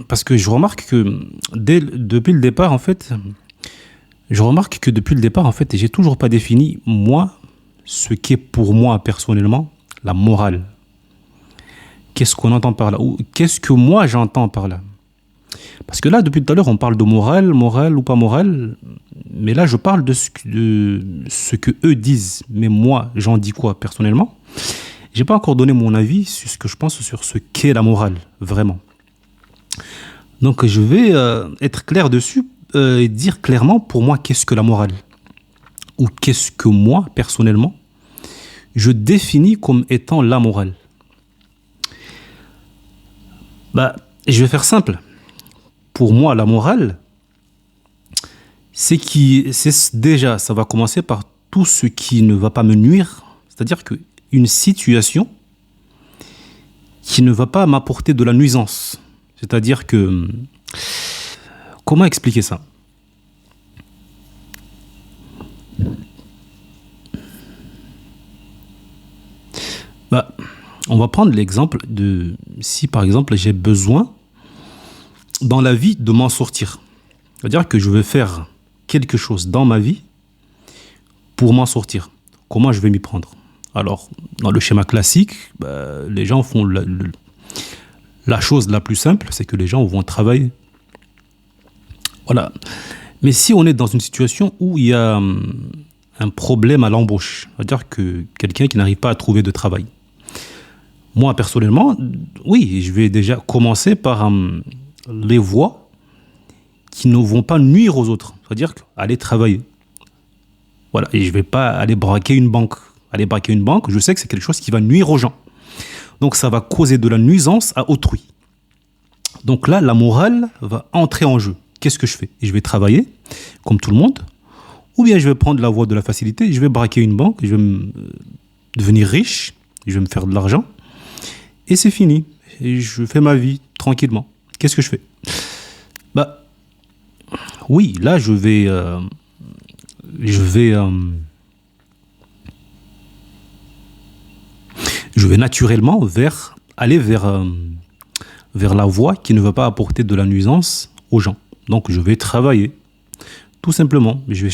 Parce que je remarque que depuis le départ, en fait, j'ai toujours pas défini, moi, ce qu'est pour moi personnellement la morale. Qu'est-ce qu'on entend par là? Ou qu'est-ce que moi j'entends par là? Parce que là, depuis tout à l'heure, on parle de morale ou pas morale, mais là, je parle de ce que eux disent. Mais moi, j'en dis quoi personnellement? J'ai pas encore donné mon avis sur ce que je pense sur ce qu'est la morale, vraiment. Donc, je vais être clair dessus et dire clairement pour moi qu'est-ce que la morale. Ou qu'est-ce que moi, personnellement, je définis comme étant la morale. Bah, je vais faire simple. Pour moi, la morale, déjà, ça va commencer par tout ce qui ne va pas me nuire. C'est-à-dire qu'une situation qui ne va pas m'apporter de la nuisance. C'est-à-dire que... Comment expliquer ça? Bah, on va prendre l'exemple de... Si, par exemple, j'ai besoin dans la vie de m'en sortir. C'est-à-dire que je vais faire quelque chose dans ma vie pour m'en sortir. Comment je vais m'y prendre? Alors, dans le schéma classique, les gens font la chose la plus simple, c'est que les gens vont travailler. Voilà. Mais si on est dans une situation où il y a un problème à l'embauche, c'est-à-dire que quelqu'un qui n'arrive pas à trouver de travail, moi, personnellement, oui, je vais déjà commencer par les voies qui ne vont pas nuire aux autres. C'est-à-dire aller travailler. Voilà. Et je ne vais pas aller braquer une banque. Aller braquer une banque, je sais que c'est quelque chose qui va nuire aux gens. Donc, ça va causer de la nuisance à autrui. Donc là, la morale va entrer en jeu. Qu'est-ce que je fais? Je vais travailler, comme tout le monde, ou bien je vais prendre la voie de la facilité, je vais braquer une banque, je vais devenir riche, je vais me faire de l'argent, et c'est fini. Et je fais ma vie tranquillement. Qu'est-ce que je fais? Bah, oui, là, je vais naturellement aller vers la voie qui ne va pas apporter de la nuisance aux gens. Donc, je vais travailler, tout simplement. Je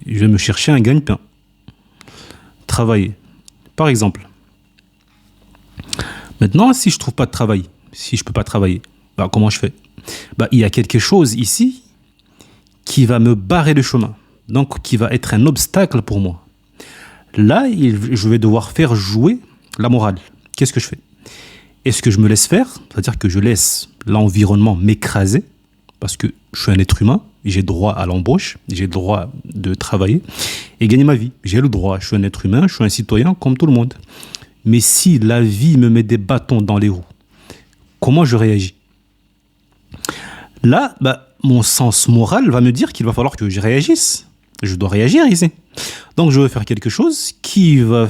vais me chercher un gagne-pain. Travailler. Par exemple. Maintenant, si je trouve pas de travail, si je peux pas travailler, comment je fais? Il y a quelque chose ici qui va me barrer le chemin. Donc, qui va être un obstacle pour moi. Là, je vais devoir faire jouer la morale. Qu'est-ce que je fais? Est-ce que je me laisse faire? C'est-à-dire que je laisse l'environnement m'écraser parce que je suis un être humain, j'ai droit à l'embauche, j'ai le droit de travailler et gagner ma vie. J'ai le droit, je suis un être humain, je suis un citoyen comme tout le monde. Mais si la vie me met des bâtons dans les roues, comment je réagis? Là, mon sens moral va me dire qu'il va falloir que je réagisse. Je dois réagir ici. Donc, je vais faire quelque chose qui va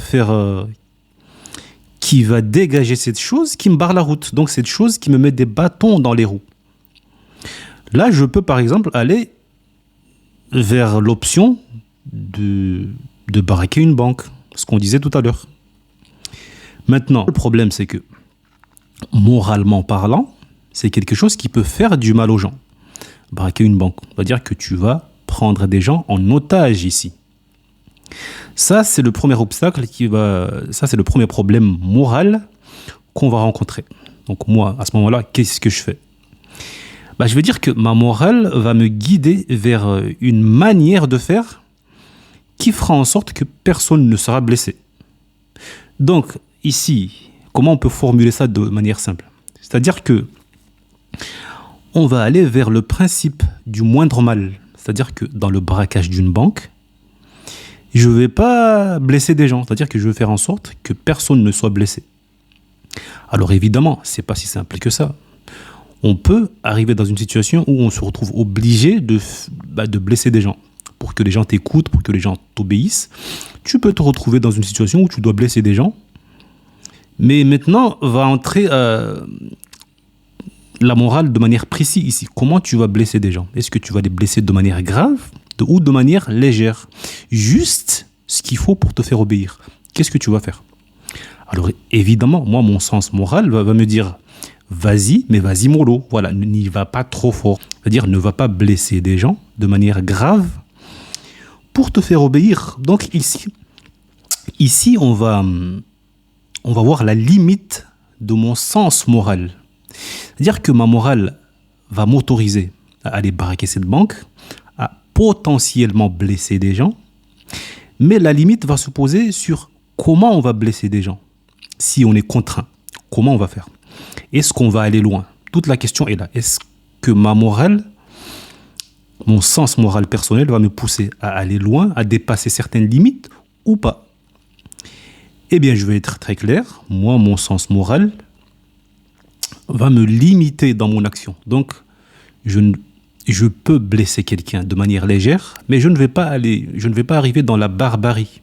dégager cette chose qui me barre la route. Donc, cette chose qui me met des bâtons dans les roues. Là, je peux, par exemple, aller vers l'option de braquer une banque. Ce qu'on disait tout à l'heure. Maintenant, le problème, c'est que, moralement parlant, c'est quelque chose qui peut faire du mal aux gens. Braquer une banque. Ça veut dire que tu vas prendre des gens en otage ici. Ça, c'est le premier obstacle ça, c'est le premier problème moral qu'on va rencontrer. Donc moi, à ce moment-là, qu'est-ce que je fais? Je vais dire que ma morale va me guider vers une manière de faire qui fera en sorte que personne ne sera blessé. Donc, ici, comment on peut formuler ça de manière simple? C'est-à-dire que on va aller vers le principe du moindre mal. C'est-à-dire que dans le braquage d'une banque, je ne vais pas blesser des gens. C'est-à-dire que je vais faire en sorte que personne ne soit blessé. Alors évidemment, ce n'est pas si simple que ça. On peut arriver dans une situation où on se retrouve obligé de blesser des gens. Pour que les gens t'écoutent, pour que les gens t'obéissent. Tu peux te retrouver dans une situation où tu dois blesser des gens. Mais maintenant, va entrer la morale de manière précise ici. Comment tu vas blesser des gens? Est-ce que tu vas les blesser de manière grave ou de manière légère? Juste ce qu'il faut pour te faire obéir. Qu'est-ce que tu vas faire? Alors évidemment, moi, mon sens moral va me dire vas-y, mais vas-y mollo. Voilà, n'y va pas trop fort. C'est-à-dire ne va pas blesser des gens de manière grave pour te faire obéir. Donc ici on va voir la limite de mon sens moral. C'est-à-dire que ma morale va m'autoriser à aller braquer cette banque, à potentiellement blesser des gens, mais la limite va se poser sur comment on va blesser des gens. Si on est contraint, comment on va faire? Est-ce qu'on va aller loin? Toute la question est là. Est-ce que ma morale, mon sens moral personnel va me pousser à aller loin, à dépasser certaines limites ou pas? Eh bien, je vais être très clair. Moi, mon sens moral va me limiter dans mon action. Donc, je peux blesser quelqu'un de manière légère, mais je ne vais pas arriver dans la barbarie.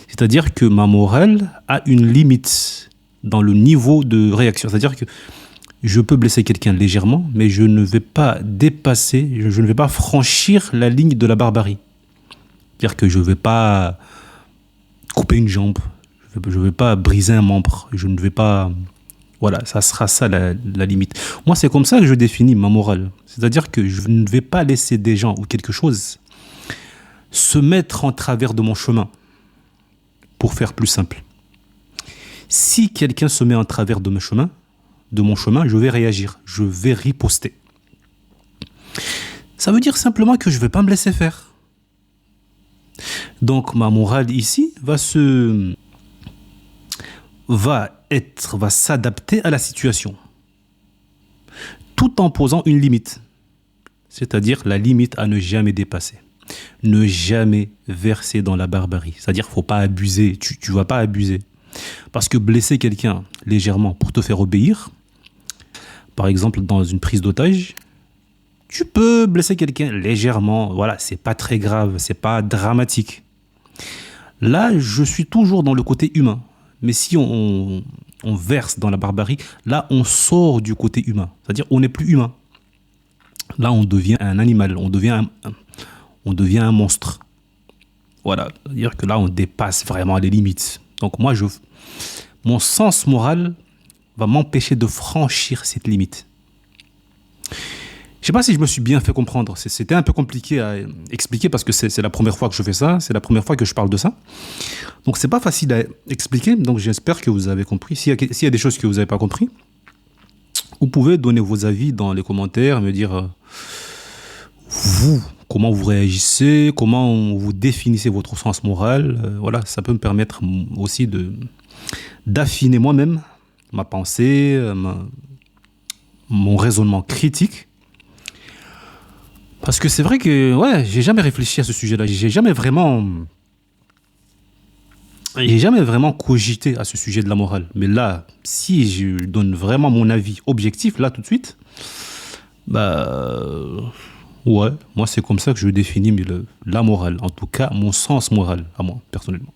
C'est-à-dire que ma morale a une limite dans le niveau de réaction. C'est-à-dire que je peux blesser quelqu'un légèrement, mais je ne vais pas dépasser, je ne vais pas franchir la ligne de la barbarie. C'est-à-dire que je ne vais pas couper une jambe, je ne vais pas briser un membre, je ne vais pas... Voilà, ça sera ça la limite. Moi, c'est comme ça que je définis ma morale. C'est-à-dire que je ne vais pas laisser des gens ou quelque chose se mettre en travers de mon chemin. Pour faire plus simple. Si quelqu'un se met en travers de mon chemin, je vais réagir, je vais riposter. Ça veut dire simplement que je ne vais pas me laisser faire. Donc ma morale ici va s'adapter à la situation, tout en posant une limite, c'est-à-dire la limite à ne jamais dépasser. Ne jamais verser dans la barbarie. C'est-à-dire qu'il ne faut pas abuser. Tu ne vas pas abuser. Parce que blesser quelqu'un légèrement pour te faire obéir, par exemple dans une prise d'otage, tu peux blesser quelqu'un légèrement. Voilà, c'est pas très grave, c'est pas dramatique. Là, je suis toujours dans le côté humain. Mais si on verse dans la barbarie, là, on sort du côté humain. C'est-à-dire on n'est plus humain. Là, on devient un animal, on devient un monstre. Voilà, c'est-à-dire que là, on dépasse vraiment les limites. Donc moi, mon sens moral va m'empêcher de franchir cette limite. Je ne sais pas si je me suis bien fait comprendre. C'était un peu compliqué à expliquer parce que c'est la première fois que je fais ça, c'est la première fois que je parle de ça. Donc c'est pas facile à expliquer, donc j'espère que vous avez compris. S'il y a des choses que vous n'avez pas compris, vous pouvez donner vos avis dans les commentaires, me dire... comment vous réagissez, comment vous définissez votre sens moral. Voilà, ça peut me permettre aussi d'affiner moi-même ma pensée, mon raisonnement critique. Parce que c'est vrai que j'ai jamais réfléchi à ce sujet-là. J'ai jamais vraiment cogité à ce sujet de la morale. Mais là, si je donne vraiment mon avis objectif, là tout de suite, ouais, moi c'est comme ça que je définis la morale, en tout cas mon sens moral, à moi, personnellement.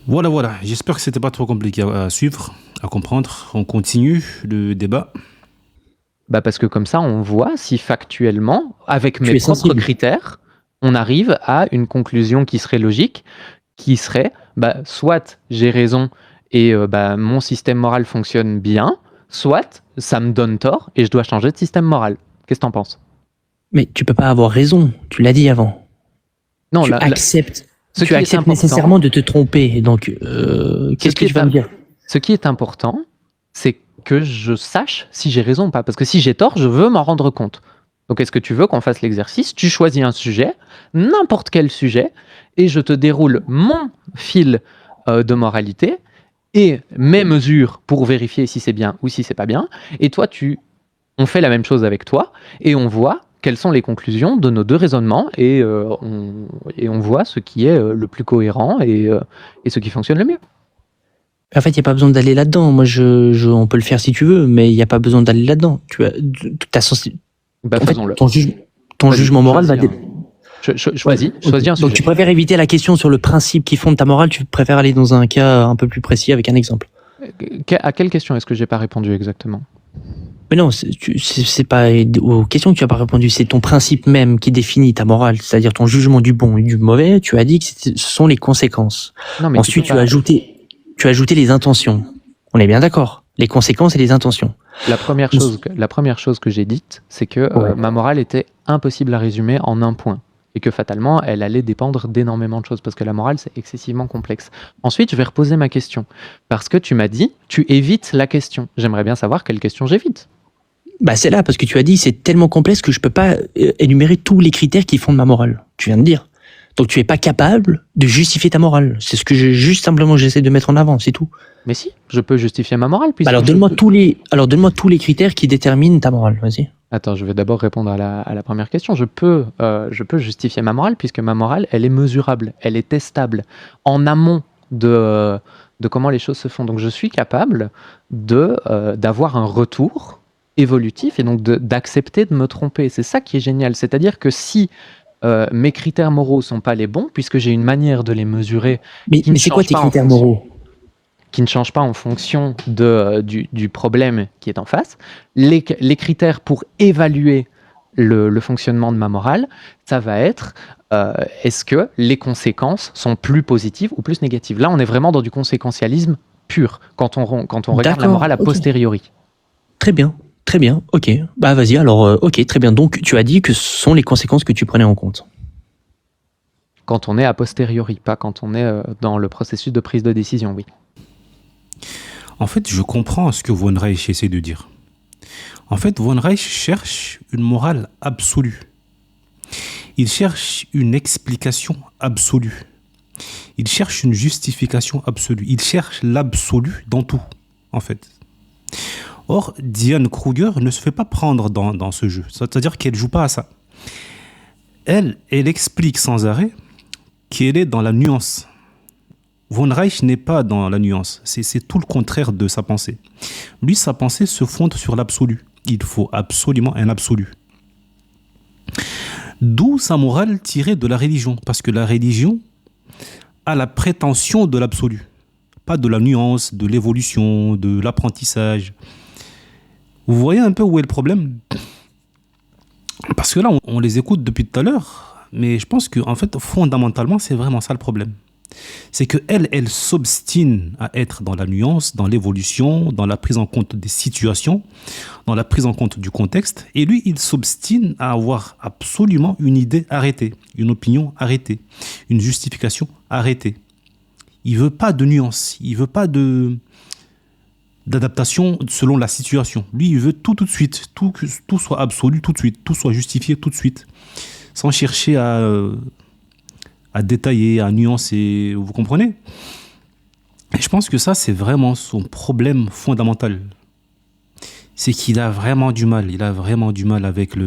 Voilà, j'espère que c'était pas trop compliqué à suivre, à comprendre. On continue le débat. Parce que comme ça, on voit si factuellement, avec mes propres critères, on arrive à une conclusion qui serait logique, qui serait, soit j'ai raison et mon système moral fonctionne bien, soit ça me donne tort et je dois changer de système moral. Qu'est-ce que t'en penses? Mais tu peux pas avoir raison, tu l'as dit avant. Non, tu acceptes nécessairement de te tromper. Donc, qu'est-ce que tu vas me dire? Ce qui est important, c'est que je sache si j'ai raison ou pas. Parce que si j'ai tort, je veux m'en rendre compte. Donc, est-ce que tu veux qu'on fasse l'exercice? Tu choisis un sujet, n'importe quel sujet, et je te déroule mon fil de moralité. et mes mesures pour vérifier si c'est bien ou si c'est pas bien. Et toi, on fait la même chose avec toi et on voit quelles sont les conclusions de nos deux raisonnements et on voit ce qui est le plus cohérent et ce qui fonctionne le mieux. En fait, il n'y a pas besoin d'aller là-dedans. Moi, on peut le faire si tu veux, mais il n'y a pas besoin d'aller là-dedans. En fait, Faisons-le. ton jugement moral va... Choisis un sujet. Donc, tu préfères éviter la question sur le principe qui fonde ta morale, tu préfères aller dans un cas un peu plus précis avec un exemple. À quelle question est-ce que j'ai pas répondu exactement? Mais non, c'est pas aux questions que tu n'as pas répondu, c'est ton principe même qui définit ta morale, c'est-à-dire ton jugement du bon et du mauvais. Tu as dit que ce sont les conséquences. Non, mais ensuite, tu as ajouté les intentions. On est bien d'accord. Les conséquences et les intentions. La première chose que j'ai dite, c'est que ma morale était impossible à résumer en un point. Et que fatalement, elle allait dépendre d'énormément de choses, parce que la morale, c'est excessivement complexe. Ensuite, je vais reposer ma question. Parce que tu m'as dit, tu évites la question. J'aimerais bien savoir quelle question j'évite. Bah c'est là, parce que tu as dit, c'est tellement complexe que je peux pas énumérer tous les critères qui fondent ma morale. Tu viens de dire. Donc tu es pas capable de justifier ta morale. C'est ce que j'essaie de mettre en avant, c'est tout. Mais si, je peux justifier ma morale. Alors donne-moi tous les critères qui déterminent ta morale, vas-y. Attends, je vais d'abord répondre à la première question. Je peux justifier ma morale puisque ma morale, elle est mesurable, elle est testable en amont de comment les choses se font. Donc je suis capable d'avoir un retour évolutif et donc d'accepter de me tromper. C'est ça qui est génial. C'est-à-dire que si mes critères moraux sont pas les bons, puisque j'ai une manière de les mesurer. Mais c'est quoi tes critères moraux ? Qui ne change pas en fonction du problème qui est en face. Les critères pour évaluer le fonctionnement de ma morale, ça va être est-ce que les conséquences sont plus positives ou plus négatives. Là, on est vraiment dans du conséquentialisme pur, quand on regarde la morale a posteriori. Très bien, ok. Bah vas-y, alors, ok, très bien. Donc, tu as dit que ce sont les conséquences que tu prenais en compte. Quand on est a posteriori, pas quand on est dans le processus de prise de décision, oui. En fait, je comprends ce que Von Reich essaie de dire. En fait, Von Reich cherche une morale absolue. Il cherche une explication absolue. Il cherche une justification absolue. Il cherche l'absolu dans tout, en fait. Or, Diane Kruger ne se fait pas prendre dans ce jeu. C'est-à-dire qu'elle ne joue pas à ça. Elle explique sans arrêt qu'elle est dans la nuance. Von Reich n'est pas dans la nuance. C'est tout le contraire de sa pensée. Lui, sa pensée se fonde sur l'absolu. Il faut absolument un absolu. D'où sa morale tirée de la religion. Parce que la religion a la prétention de l'absolu. Pas de la nuance, de l'évolution, de l'apprentissage. Vous voyez un peu où est le problème ? Parce que là, on les écoute depuis tout à l'heure, mais je pense que en fait, fondamentalement, c'est vraiment ça le problème. C'est qu'elle s'obstine à être dans la nuance, dans l'évolution, dans la prise en compte des situations, dans la prise en compte du contexte. Et lui, il s'obstine à avoir absolument une idée arrêtée, une opinion arrêtée, une justification arrêtée. Il ne veut pas de nuance, il ne veut pas d'adaptation selon la situation. Lui, il veut tout de suite, que tout soit absolu tout de suite, tout soit justifié tout de suite, sans chercher à détailler, à nuancer, vous comprenez ? Et je pense que ça, c'est vraiment son problème fondamental. C'est qu'il a vraiment du mal, avec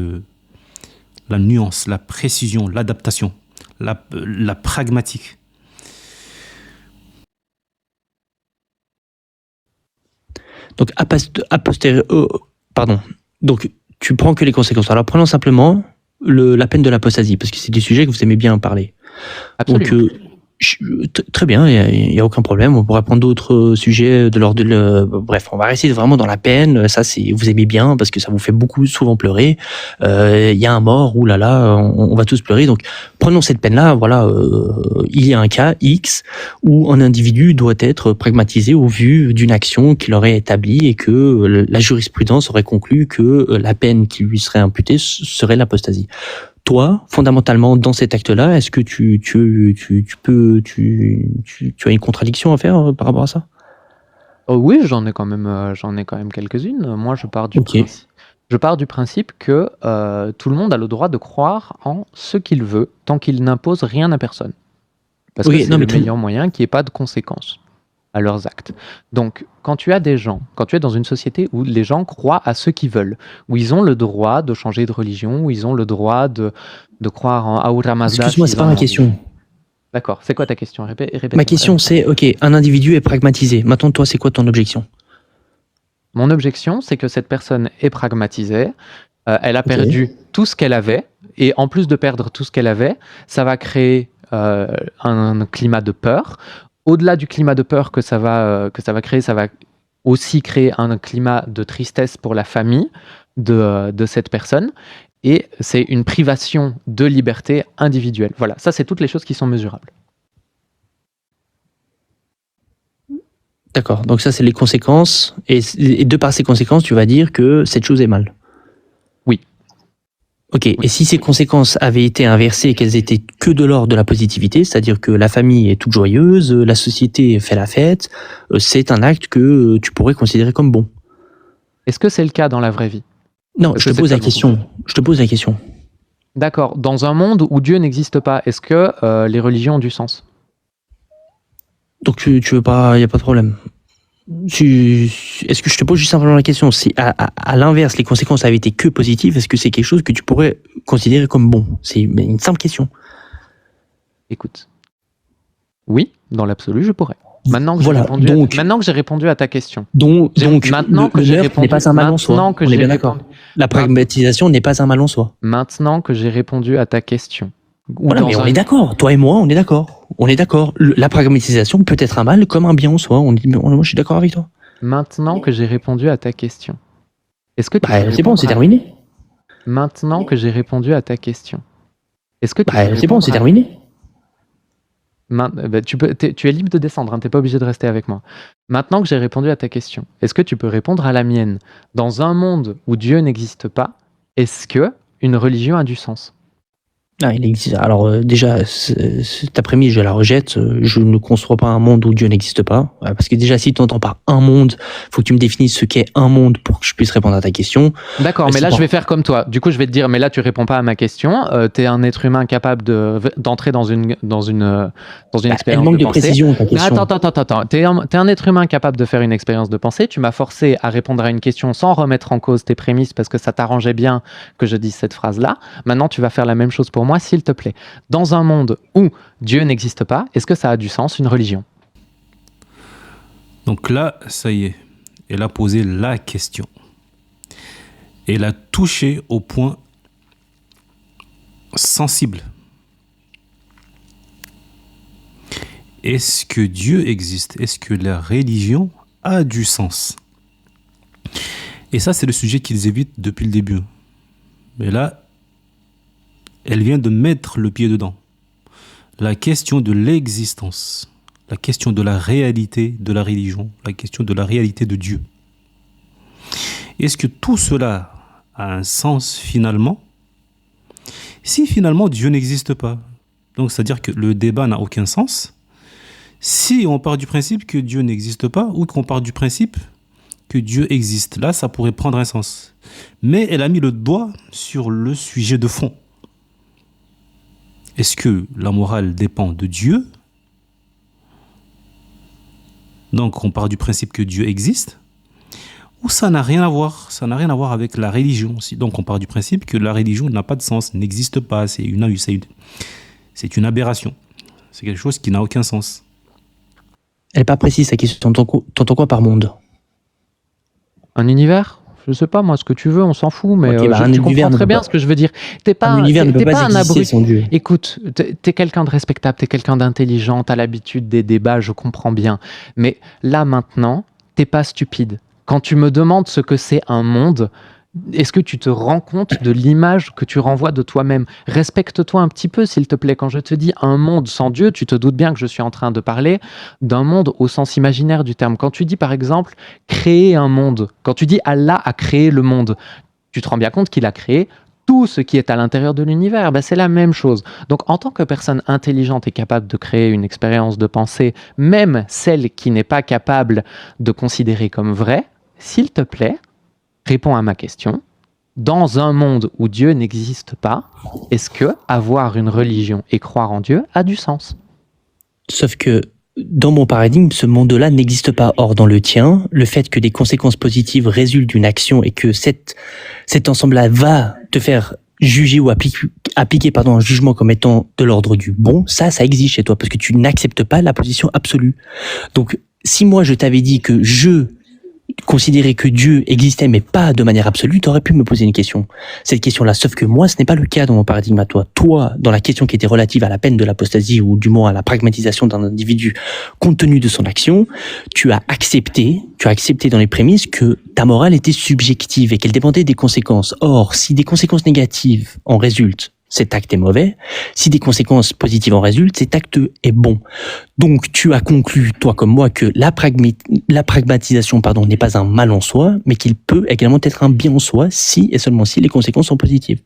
la nuance, la précision, l'adaptation, la pragmatique. Donc, Donc, tu prends que les conséquences. Alors, prenons simplement la peine de l'apostasie, parce que c'est des sujets que vous aimez bien parler. Absolument. Donc, très bien, il y a aucun problème. On pourra prendre d'autres sujets de l'ordre bref, on va rester vraiment dans la peine. Ça, vous aimez bien parce que ça vous fait souvent pleurer. Il y a un mort, oulala, on va tous pleurer. Donc, prenons cette peine-là. Voilà, il y a un cas X où un individu doit être pragmatisé au vu d'une action qu'il aurait établie et que la jurisprudence aurait conclu que la peine qui lui serait imputée serait l'apostasie. Toi, fondamentalement, dans cet acte-là, est-ce que tu as une contradiction à faire par rapport à ça ? Oui, j'en ai quand même quelques-unes. Moi, je pars du principe que tout le monde a le droit de croire en ce qu'il veut, tant qu'il n'impose rien à personne. Parce que c'est le meilleur moyen qu'il n'y ait pas de conséquences. à leurs actes. Donc, quand tu es dans une société où les gens croient à ce qu'ils veulent, où ils ont le droit de changer de religion, où ils ont le droit de croire en Ahura Mazda. Excuse-moi, c'est pas ma question. D'accord, c'est quoi ta question? Répète. Ma question, c'est, ok, un individu est pragmatisé. Maintenant, toi, c'est quoi ton objection? Mon objection, c'est que cette personne est pragmatisée, elle a perdu tout ce qu'elle avait, et en plus de perdre tout ce qu'elle avait, ça va créer un climat de peur. Au-delà du climat de peur que ça va créer, ça va aussi créer un climat de tristesse pour la famille de cette personne, et c'est une privation de liberté individuelle. Voilà, ça c'est toutes les choses qui sont mesurables. D'accord, donc ça c'est les conséquences, et de par ces conséquences, tu vas dire que cette chose est mal. Oui. Ok, oui. Et si ces conséquences avaient été inversées et qu'elles étaient que de l'ordre de la positivité, c'est-à-dire que la famille est toute joyeuse, la société fait la fête, c'est un acte que tu pourrais considérer comme bon. Est-ce que c'est le cas dans la vraie vie? Non, je te pose la question. D'accord, dans un monde où Dieu n'existe pas, est-ce que les religions ont du sens? Donc tu veux pas, y a pas de problème. Est-ce que je te pose juste simplement la question, si à l'inverse les conséquences avaient été que positives, est-ce que c'est quelque chose que tu pourrais considérer comme bon? C'est une simple question. Écoute, oui, dans l'absolu, je pourrais. Maintenant que j'ai répondu à ta question. Donc maintenant que j'ai répondu, n'est pas un mal en soi. On est bien d'accord. La pragmatisation n'est pas un mal en soi. Maintenant que j'ai répondu à ta question. Voilà, mais on est d'accord. Toi et moi, on est d'accord. On est d'accord. La pragmatisation peut être un mal comme un bien en soi. Moi, je suis d'accord avec toi. Maintenant que j'ai répondu à ta question. Est-ce que c'est bon, c'est terminé. Maintenant que j'ai répondu à ta question. Est-ce que c'est bon, c'est terminé. Tu es libre de descendre, hein, tu n'es pas obligé de rester avec moi. Maintenant que j'ai répondu à ta question, est-ce que tu peux répondre à la mienne? Dans un monde où Dieu n'existe pas, est-ce que une religion a du sens? Il existe. Alors déjà, ta prémisse, je la rejette. Je ne conçois pas un monde où Dieu n'existe pas. Parce que déjà, si tu entends par un monde, faut que tu me définisses ce qu'est un monde pour que je puisse répondre à ta question. D'accord, mais là, je vais faire comme toi. Du coup, je vais te dire, mais là, tu réponds pas à ma question. Tu es un être humain capable d'entrer dans une expérience elle manque de de pensée. précision, ta question. Attends. Tu es un être humain capable de faire une expérience de pensée. Tu m'as forcé à répondre à une question sans remettre en cause tes prémices parce que ça t'arrangeait bien que je dise cette phrase-là. Maintenant, tu vas faire la même chose pour moi, s'il te plaît. Dans un monde où Dieu n'existe pas, est-ce que ça a du sens, une religion? Donc là, ça y est, elle a posé la question. Elle a touché au point sensible. Est-ce que Dieu existe? Est-ce que la religion a du sens? Et ça, c'est le sujet qu'ils évitent depuis le début. Mais là, elle vient de mettre le pied dedans. La question de l'existence, la question de la réalité de la religion, la question de la réalité de Dieu. Est-ce que tout cela a un sens finalement? Si finalement Dieu n'existe pas, donc c'est-à-dire que le débat n'a aucun sens. Si on part du principe que Dieu n'existe pas ou qu'on part du principe que Dieu existe, là ça pourrait prendre un sens. Mais elle a mis le doigt sur le sujet de fond. Est-ce que la morale dépend de Dieu? Donc on part du principe que Dieu existe? Ou ça n'a rien à voir? Ça n'a rien à voir avec la religion aussi. Donc on part du principe que la religion n'a pas de sens, n'existe pas, c'est une aberration. C'est quelque chose qui n'a aucun sens. Elle n'est pas précise sa question. T'entends quoi par monde? Un univers? Je sais pas, moi, ce que tu veux, on s'en fout, mais tu comprends très bien ce que je veux dire. Un univers ne peut pas exister sans Dieu. Écoute, t'es quelqu'un de respectable, t'es quelqu'un d'intelligent, t'as l'habitude des débats, je comprends bien. Mais là, maintenant, t'es pas stupide. Quand tu me demandes ce que c'est un monde, est-ce que tu te rends compte de l'image que tu renvoies de toi-même? Respecte-toi un petit peu, s'il te plaît. Quand je te dis un monde sans Dieu, tu te doutes bien que je suis en train de parler d'un monde au sens imaginaire du terme. Quand tu dis, par exemple, créer un monde, quand tu dis Allah a créé le monde, tu te rends bien compte qu'il a créé tout ce qui est à l'intérieur de l'univers. C'est la même chose. Donc, en tant que personne intelligente et capable de créer une expérience de pensée, même celle qui n'est pas capable de considérer comme vraie, s'il te plaît, réponds à ma question. Dans un monde où Dieu n'existe pas, est-ce que avoir une religion et croire en Dieu a du sens? Sauf que dans mon paradigme, ce monde-là n'existe pas. Or, dans le tien, le fait que des conséquences positives résultent d'une action et que cet ensemble-là va te faire juger ou appliquer un jugement comme étant de l'ordre du bon, ça existe chez toi parce que tu n'acceptes pas la position absolue. Donc, si moi je t'avais dit que je considérer que Dieu existait mais pas de manière absolue, t'aurais pu me poser une question. Cette question-là, sauf que moi, ce n'est pas le cas dans mon paradigme à toi. Toi, dans la question qui était relative à la peine de l'apostasie ou du moins à la pragmatisation d'un individu compte tenu de son action, tu as accepté dans les prémices que ta morale était subjective et qu'elle dépendait des conséquences. Or, si des conséquences négatives en résultent, cet acte est mauvais. Si des conséquences positives en résultent, cet acte est bon. Donc, tu as conclu, toi comme moi, que la pragmatisation, n'est pas un mal en soi, mais qu'il peut également être un bien en soi si et seulement si les conséquences sont positives.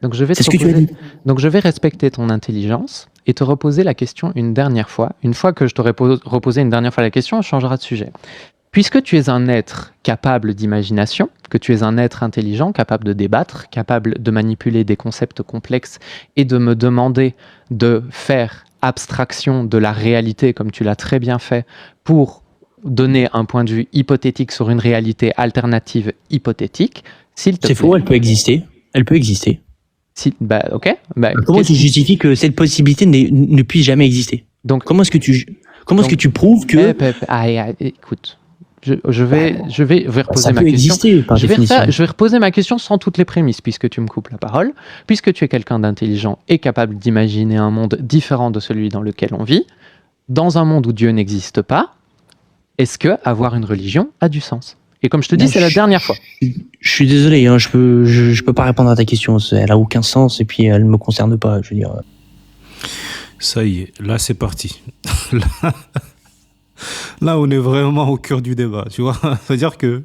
Donc je vais C'est ce que tu as dit. Donc je vais respecter ton intelligence et te reposer la question une dernière fois. Une fois que je t'aurai reposé une dernière fois la question, on changera de sujet. Puisque tu es un être capable d'imagination, que tu es un être intelligent, capable de débattre, capable de manipuler des concepts complexes et de me demander de faire abstraction de la réalité, comme tu l'as très bien fait, pour donner un point de vue hypothétique sur une réalité alternative hypothétique, s'il te plaît. C'est faux, elle peut exister. Elle peut exister. Ok. Comment tu justifies que cette possibilité ne puisse jamais exister? Donc, comment est-ce que tu prouves que... Écoute... Je vais reposer ma question. Exister, par définition. Je vais reposer ma question sans toutes les prémices, puisque tu me coupes la parole. Puisque tu es quelqu'un d'intelligent et capable d'imaginer un monde différent de celui dans lequel on vit, dans un monde où Dieu n'existe pas, est-ce que avoir une religion a du sens? Et comme je te dis, c'est la dernière fois. Je suis désolé, hein, je peux pas répondre à ta question. Elle a aucun sens et puis elle me concerne pas. Je veux dire. Ça y est, là c'est parti. Là, on est vraiment au cœur du débat, tu vois. C'est-à-dire que,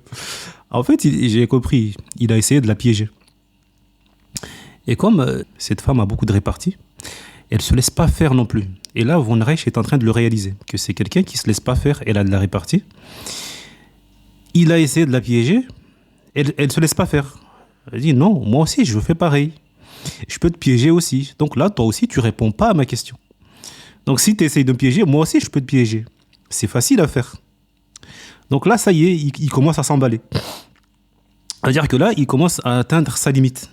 en fait, j'ai compris, il a essayé de la piéger. Et comme cette femme a beaucoup de répartie, elle ne se laisse pas faire non plus. Et là, Von Reich est en train de le réaliser, que c'est quelqu'un qui ne se laisse pas faire, elle a de la répartie. Il a essayé de la piéger, elle ne se laisse pas faire. Elle dit, non, moi aussi, je fais pareil. Je peux te piéger aussi. Donc là, toi aussi, tu ne réponds pas à ma question. Donc si tu essayes de me piéger, moi aussi, je peux te piéger. C'est facile à faire. Donc là, ça y est, il commence à s'emballer. C'est-à-dire que là, il commence à atteindre sa limite.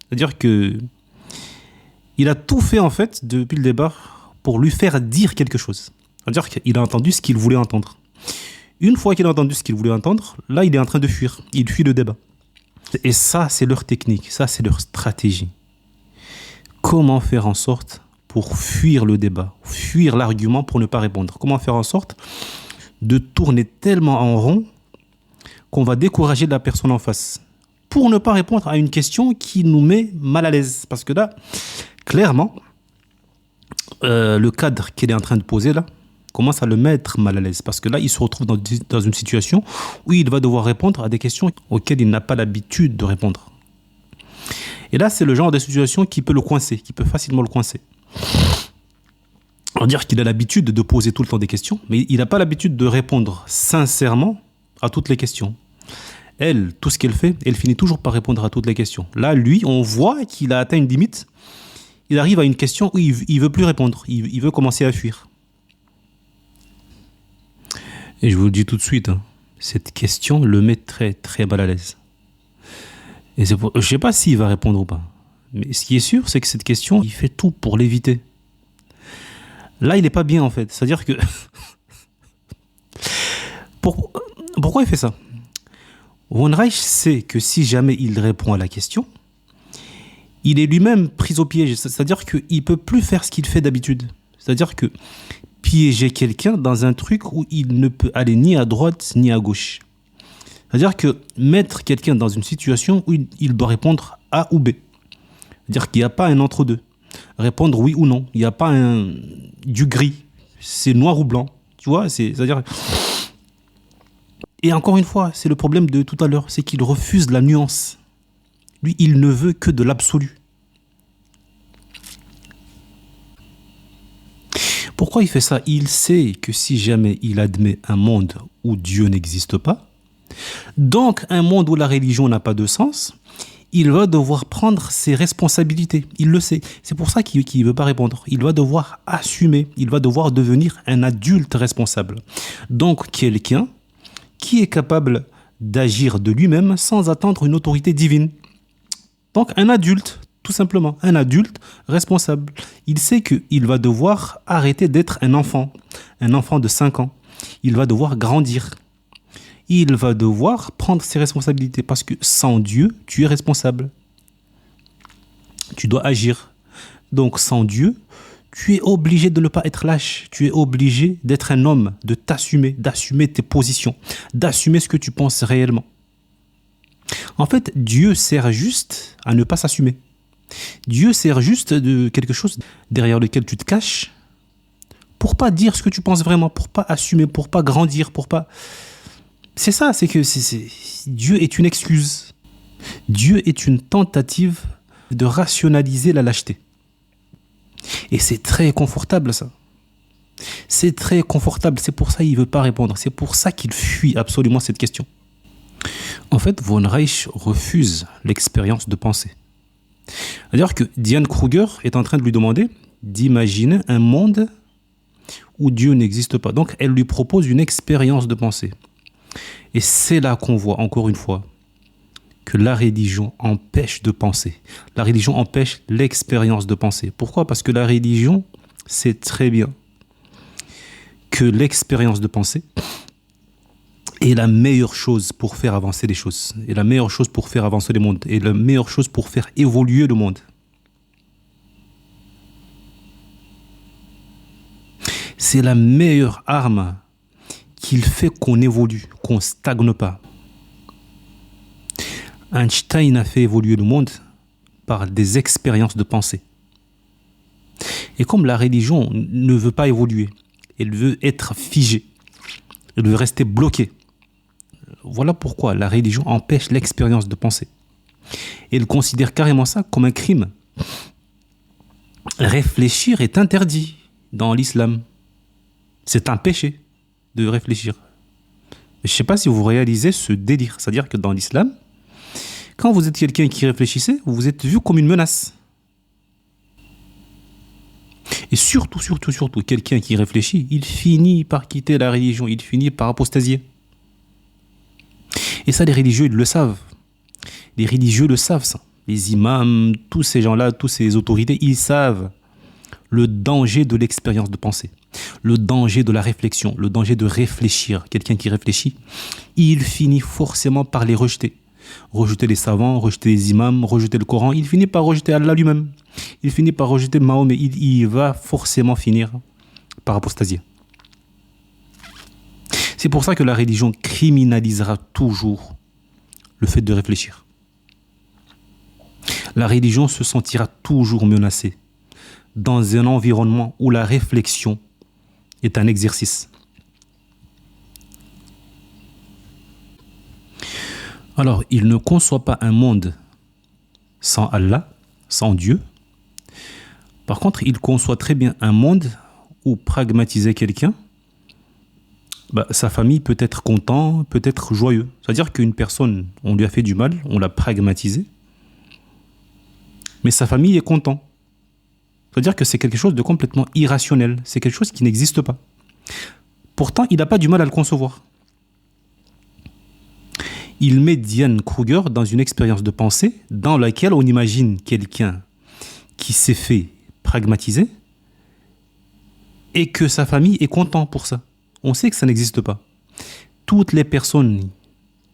C'est-à-dire que il a tout fait, en fait, depuis le départ, pour lui faire dire quelque chose. C'est-à-dire qu'il a entendu ce qu'il voulait entendre. Une fois qu'il a entendu ce qu'il voulait entendre, là, il est en train de fuir. Il fuit le débat. Et ça, c'est leur technique. Ça, c'est leur stratégie. Comment faire en sorte pour fuir le débat, fuir l'argument pour ne pas répondre. Comment faire en sorte de tourner tellement en rond qu'on va décourager la personne en face pour ne pas répondre à une question qui nous met mal à l'aise. Parce que là, clairement, le cadre qu'il est en train de poser là commence à le mettre mal à l'aise. Parce que là, il se retrouve dans une situation où il va devoir répondre à des questions auxquelles il n'a pas l'habitude de répondre. Et là, c'est le genre de situation qui peut le coincer, qui peut facilement le coincer. On va dire qu'il a l'habitude de poser tout le temps des questions, mais il n'a pas l'habitude de répondre sincèrement à toutes les questions. Elle, tout ce qu'elle fait, elle finit toujours par répondre à toutes les questions. Là, lui, on voit qu'il a atteint une limite. Il arrive à une question où il ne veut plus répondre. Il veut commencer à fuir. Et je vous le dis tout de suite, hein, cette question le met très, très mal à l'aise. Et je ne sais pas s'il va répondre ou pas. Mais ce qui est sûr, c'est que cette question, il fait tout pour l'éviter. Là, il n'est pas bien, en fait. C'est-à-dire que... Pourquoi il fait ça? Von Reich sait que si jamais il répond à la question, il est lui-même pris au piège. C'est-à-dire qu'il ne peut plus faire ce qu'il fait d'habitude. C'est-à-dire que piéger quelqu'un dans un truc où il ne peut aller ni à droite ni à gauche. C'est-à-dire que mettre quelqu'un dans une situation où il doit répondre A ou B. C'est-à-dire qu'il n'y a pas un entre-deux. Répondre oui ou non. Il n'y a pas du gris. C'est noir ou blanc. Tu vois, c'est-à-dire... Et encore une fois, c'est le problème de tout à l'heure. C'est qu'il refuse la nuance. Lui, il ne veut que de l'absolu. Pourquoi il fait ça? Il sait que si jamais il admet un monde où Dieu n'existe pas, donc un monde où la religion n'a pas de sens, il va devoir prendre ses responsabilités. Il le sait. C'est pour ça qu'il ne veut pas répondre. Il va devoir assumer. Il va devoir devenir un adulte responsable. Donc, quelqu'un qui est capable d'agir de lui-même sans attendre une autorité divine. Donc, un adulte, tout simplement. Un adulte responsable. Il sait qu'il va devoir arrêter d'être un enfant de 5 ans. Il va devoir grandir. Il va devoir prendre ses responsabilités parce que sans Dieu, tu es responsable. Tu dois agir. Donc sans Dieu, tu es obligé de ne pas être lâche. Tu es obligé d'être un homme, de t'assumer, d'assumer tes positions, d'assumer ce que tu penses réellement. En fait, Dieu sert juste à ne pas s'assumer. Dieu sert juste de quelque chose derrière lequel tu te caches pour pas dire ce que tu penses vraiment, pour pas assumer, pour pas grandir, pour pas... C'est ça, c'est que Dieu est une excuse. Dieu est une tentative de rationaliser la lâcheté. Et c'est très confortable, ça. C'est très confortable. C'est pour ça qu'il ne veut pas répondre. C'est pour ça qu'il fuit absolument cette question. En fait, von Reich refuse l'expérience de pensée. C'est-à-dire que Diane Kruger est en train de lui demander d'imaginer un monde où Dieu n'existe pas. Donc, elle lui propose une expérience de pensée. Et c'est là qu'on voit, encore une fois, que la religion empêche de penser. La religion empêche l'expérience de penser. Pourquoi ? Parce que la religion sait très bien que l'expérience de pensée est la meilleure chose pour faire avancer les choses, est la meilleure chose pour faire avancer le monde, est la meilleure chose pour faire évoluer le monde. C'est la meilleure arme qu'il fait qu'on évolue, qu'on ne stagne pas. Einstein a fait évoluer le monde par des expériences de pensée. Et comme la religion ne veut pas évoluer, elle veut être figée, elle veut rester bloquée. Voilà pourquoi la religion empêche l'expérience de pensée. Elle considère carrément ça comme un crime. Réfléchir est interdit dans l'islam. C'est un péché de réfléchir. Je ne sais pas si vous réalisez ce délire. C'est-à-dire que dans l'islam, quand vous êtes quelqu'un qui réfléchissait, vous êtes vu comme une menace. Et surtout, quelqu'un qui réfléchit, il finit par quitter la religion, il finit par apostasier. Et ça, les religieux, ils le savent. Les religieux le savent, ça. Les imams, tous ces gens-là, toutes ces autorités, ils savent le danger de l'expérience de pensée, le danger de la réflexion, le danger de réfléchir. Quelqu'un qui réfléchit, il finit forcément par les rejeter. Rejeter les savants, rejeter les imams, rejeter le Coran. Il finit par rejeter Allah lui-même. Il finit par rejeter Mahomet. Il va forcément finir par apostasier. C'est pour ça que la religion criminalisera toujours le fait de réfléchir. La religion se sentira toujours menacée dans un environnement où la réflexion est un exercice. Alors, il ne conçoit pas un monde sans Allah, sans Dieu. Par contre, il conçoit très bien un monde où pragmatiser quelqu'un, sa famille peut être content, peut être joyeux. C'est-à-dire qu'une personne, on lui a fait du mal, on l'a pragmatisé, mais sa famille est content. C'est-à-dire que c'est quelque chose de complètement irrationnel. C'est quelque chose qui n'existe pas. Pourtant, il n'a pas du mal à le concevoir. Il met Diane Kruger dans une expérience de pensée dans laquelle on imagine quelqu'un qui s'est fait pragmatiser et que sa famille est content pour ça. On sait que ça n'existe pas. Toutes les personnes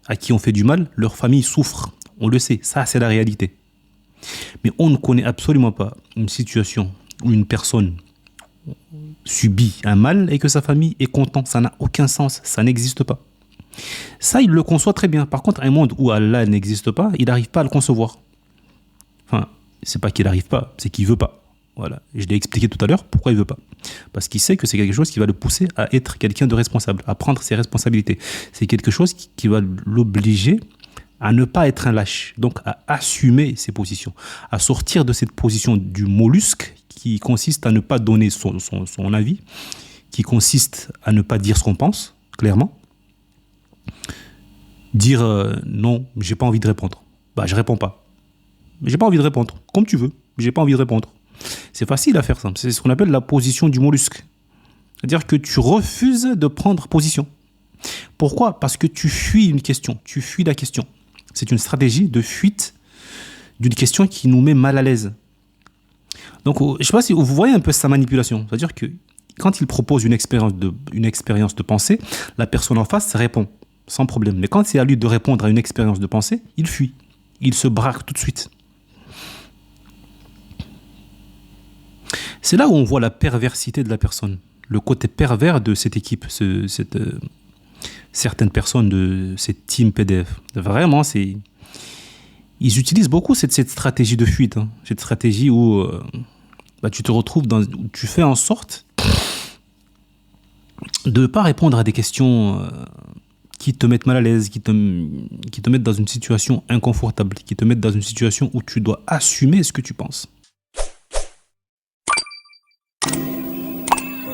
à qui on fait du mal, leur famille souffre. On le sait, ça c'est la réalité. Mais on ne connaît absolument pas une situation où une personne subit un mal et que sa famille est contente. Ça n'a aucun sens, ça n'existe pas. Ça, il le conçoit très bien. Par contre, un monde où Allah n'existe pas, il n'arrive pas à le concevoir. Enfin, c'est pas qu'il n'arrive pas, c'est qu'il ne veut pas. Voilà. Je l'ai expliqué tout à l'heure pourquoi il ne veut pas. Parce qu'il sait que c'est quelque chose qui va le pousser à être quelqu'un de responsable, à prendre ses responsabilités. C'est quelque chose qui va l'obliger à ne pas être un lâche, donc à assumer ses positions, à sortir de cette position du mollusque qui consiste à ne pas donner son avis, qui consiste à ne pas dire ce qu'on pense, clairement. Dire non, j'ai pas envie de répondre. Je réponds pas. j'ai pas envie de répondre. Comme tu veux, j'ai pas envie de répondre. C'est facile à faire ça. C'est ce qu'on appelle la position du mollusque. C'est-à-dire que tu refuses de prendre position. Pourquoi? Parce que tu fuis une question. Tu fuis la question. C'est une stratégie de fuite d'une question qui nous met mal à l'aise. Donc, je ne sais pas si vous voyez un peu sa manipulation. C'est-à-dire que quand il propose une expérience de pensée, la personne en face répond sans problème. Mais quand c'est à lui de répondre à une expérience de pensée, il fuit. Il se braque tout de suite. C'est là où on voit la perversité de la personne. Le côté pervers de cette équipe, certaines personnes de cette team PDF. Vraiment, ils utilisent beaucoup cette stratégie de fuite. Hein. Cette stratégie où tu te retrouves où tu fais en sorte de ne pas répondre à des questions qui te mettent mal à l'aise, qui te mettent dans une situation inconfortable, qui te mettent dans une situation où tu dois assumer ce que tu penses.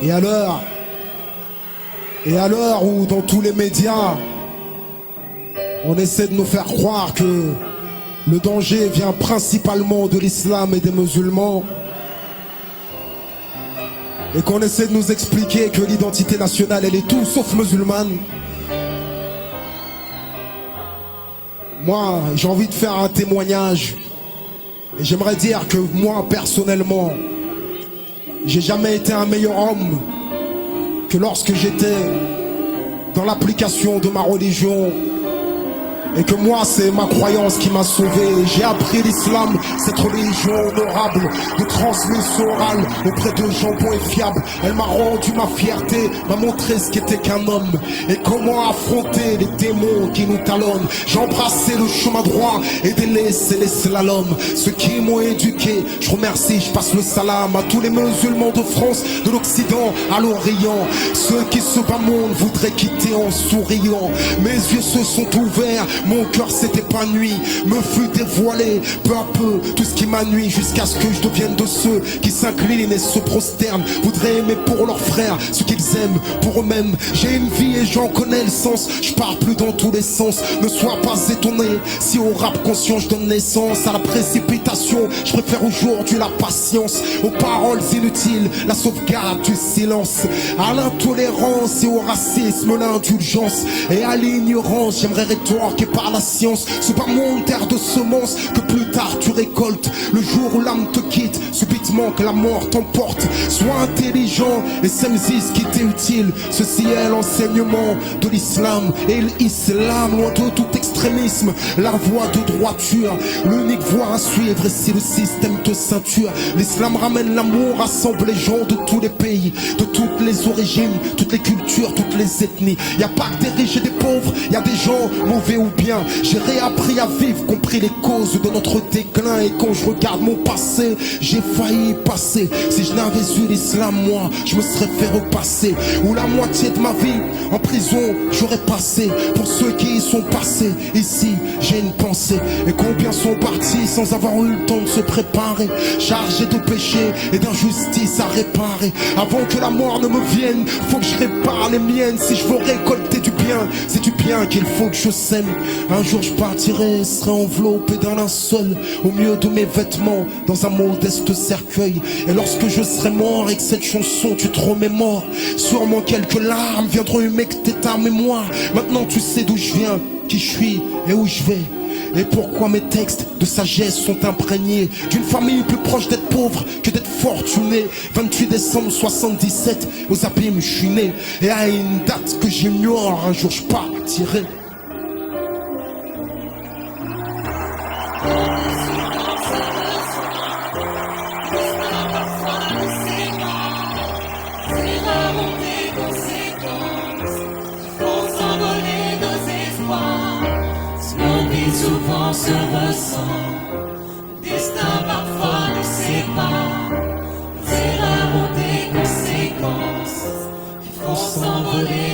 Et à l'heure où dans tous les médias, on essaie de nous faire croire que le danger vient principalement de l'islam et des musulmans, et qu'on essaie de nous expliquer que l'identité nationale, elle est tout sauf musulmane, moi, j'ai envie de faire un témoignage. Et j'aimerais dire que moi, personnellement, j'ai jamais été un meilleur homme que lorsque j'étais dans l'application de ma religion. Et que moi, c'est ma croyance qui m'a sauvé. J'ai appris l'islam, cette religion honorable, de transmission orale auprès de gens bons et fiables. Elle m'a rendu ma fierté, m'a montré ce qu'était qu'un homme et comment affronter les démons qui nous talonnent. J'ai embrassé le chemin droit et délaissé les slaloms. Ceux qui m'ont éduqué, je remercie, je passe le salam à tous les musulmans de France, de l'Occident à l'Orient. Ceux qui se bamondent voudraient quitter en souriant. Mes yeux se sont ouverts, mon cœur s'est épanoui, me fut dévoilé peu à peu tout ce qui m'a nuit, jusqu'à ce que je devienne de ceux qui s'inclinent et se prosternent, voudraient aimer pour leurs frères ce qu'ils aiment pour eux-mêmes. J'ai une vie et j'en connais le sens, je pars plus dans tous les sens. Ne sois pas étonné si au rap conscient je donne naissance à la précipitation. Je préfère aujourd'hui la patience aux paroles inutiles, la sauvegarde du silence, à l'intolérance et au racisme l'indulgence, et à l'ignorance j'aimerais rétorquer par la science. C'est pas mon terre de semences que plus tard tu récoltes. Le jour où l'âme te quitte, subitement que la mort t'emporte. Sois intelligent et saisis ce qui t'est utile. Ceci est l'enseignement de l'islam et l'islam, loin de tout extrémisme, la voie de droiture, l'unique voie à suivre. Et si le système te ceinture, l'islam ramène l'amour, rassemble les gens de tous les pays, de toutes les origines, toutes les cultures, toutes les ethnies. Y a pas que des riches et des pauvres, y a des gens mauvais ou bien. J'ai réappris à vivre, compris les causes de notre déclin. Et quand je regarde mon passé, j'ai failli passer. Si je n'avais eu l'islam, moi, je me serais fait repasser. Ou la moitié de ma vie en prison, j'aurais passé. Pour ceux qui y sont passés, ici, j'ai une pensée. Et combien sont partis sans avoir eu le temps de se préparer, chargés de péché et d'injustice à réparer. Avant que la mort ne me vienne, faut que je répare les miennes. Si je veux récolter du bien, c'est du bien qu'il faut que je sème. Un jour je partirai, serai enveloppé d'un linceul au milieu de mes vêtements, dans un modeste cercueil. Et lorsque je serai mort et que cette chanson tu te remémores, sûrement quelques larmes viendront humecter ta mémoire. Maintenant tu sais d'où je viens, qui je suis et où je vais. Et pourquoi mes textes de sagesse sont imprégnés d'une famille plus proche d'être pauvre que d'être fortuné. 28 décembre 77, aux abîmes je suis né. Et à une date que j'ignore, un jour je partirai. Souvent se ressent, le destin parfois nous sépare, des erreurs ont des conséquences, il faut s'envoler.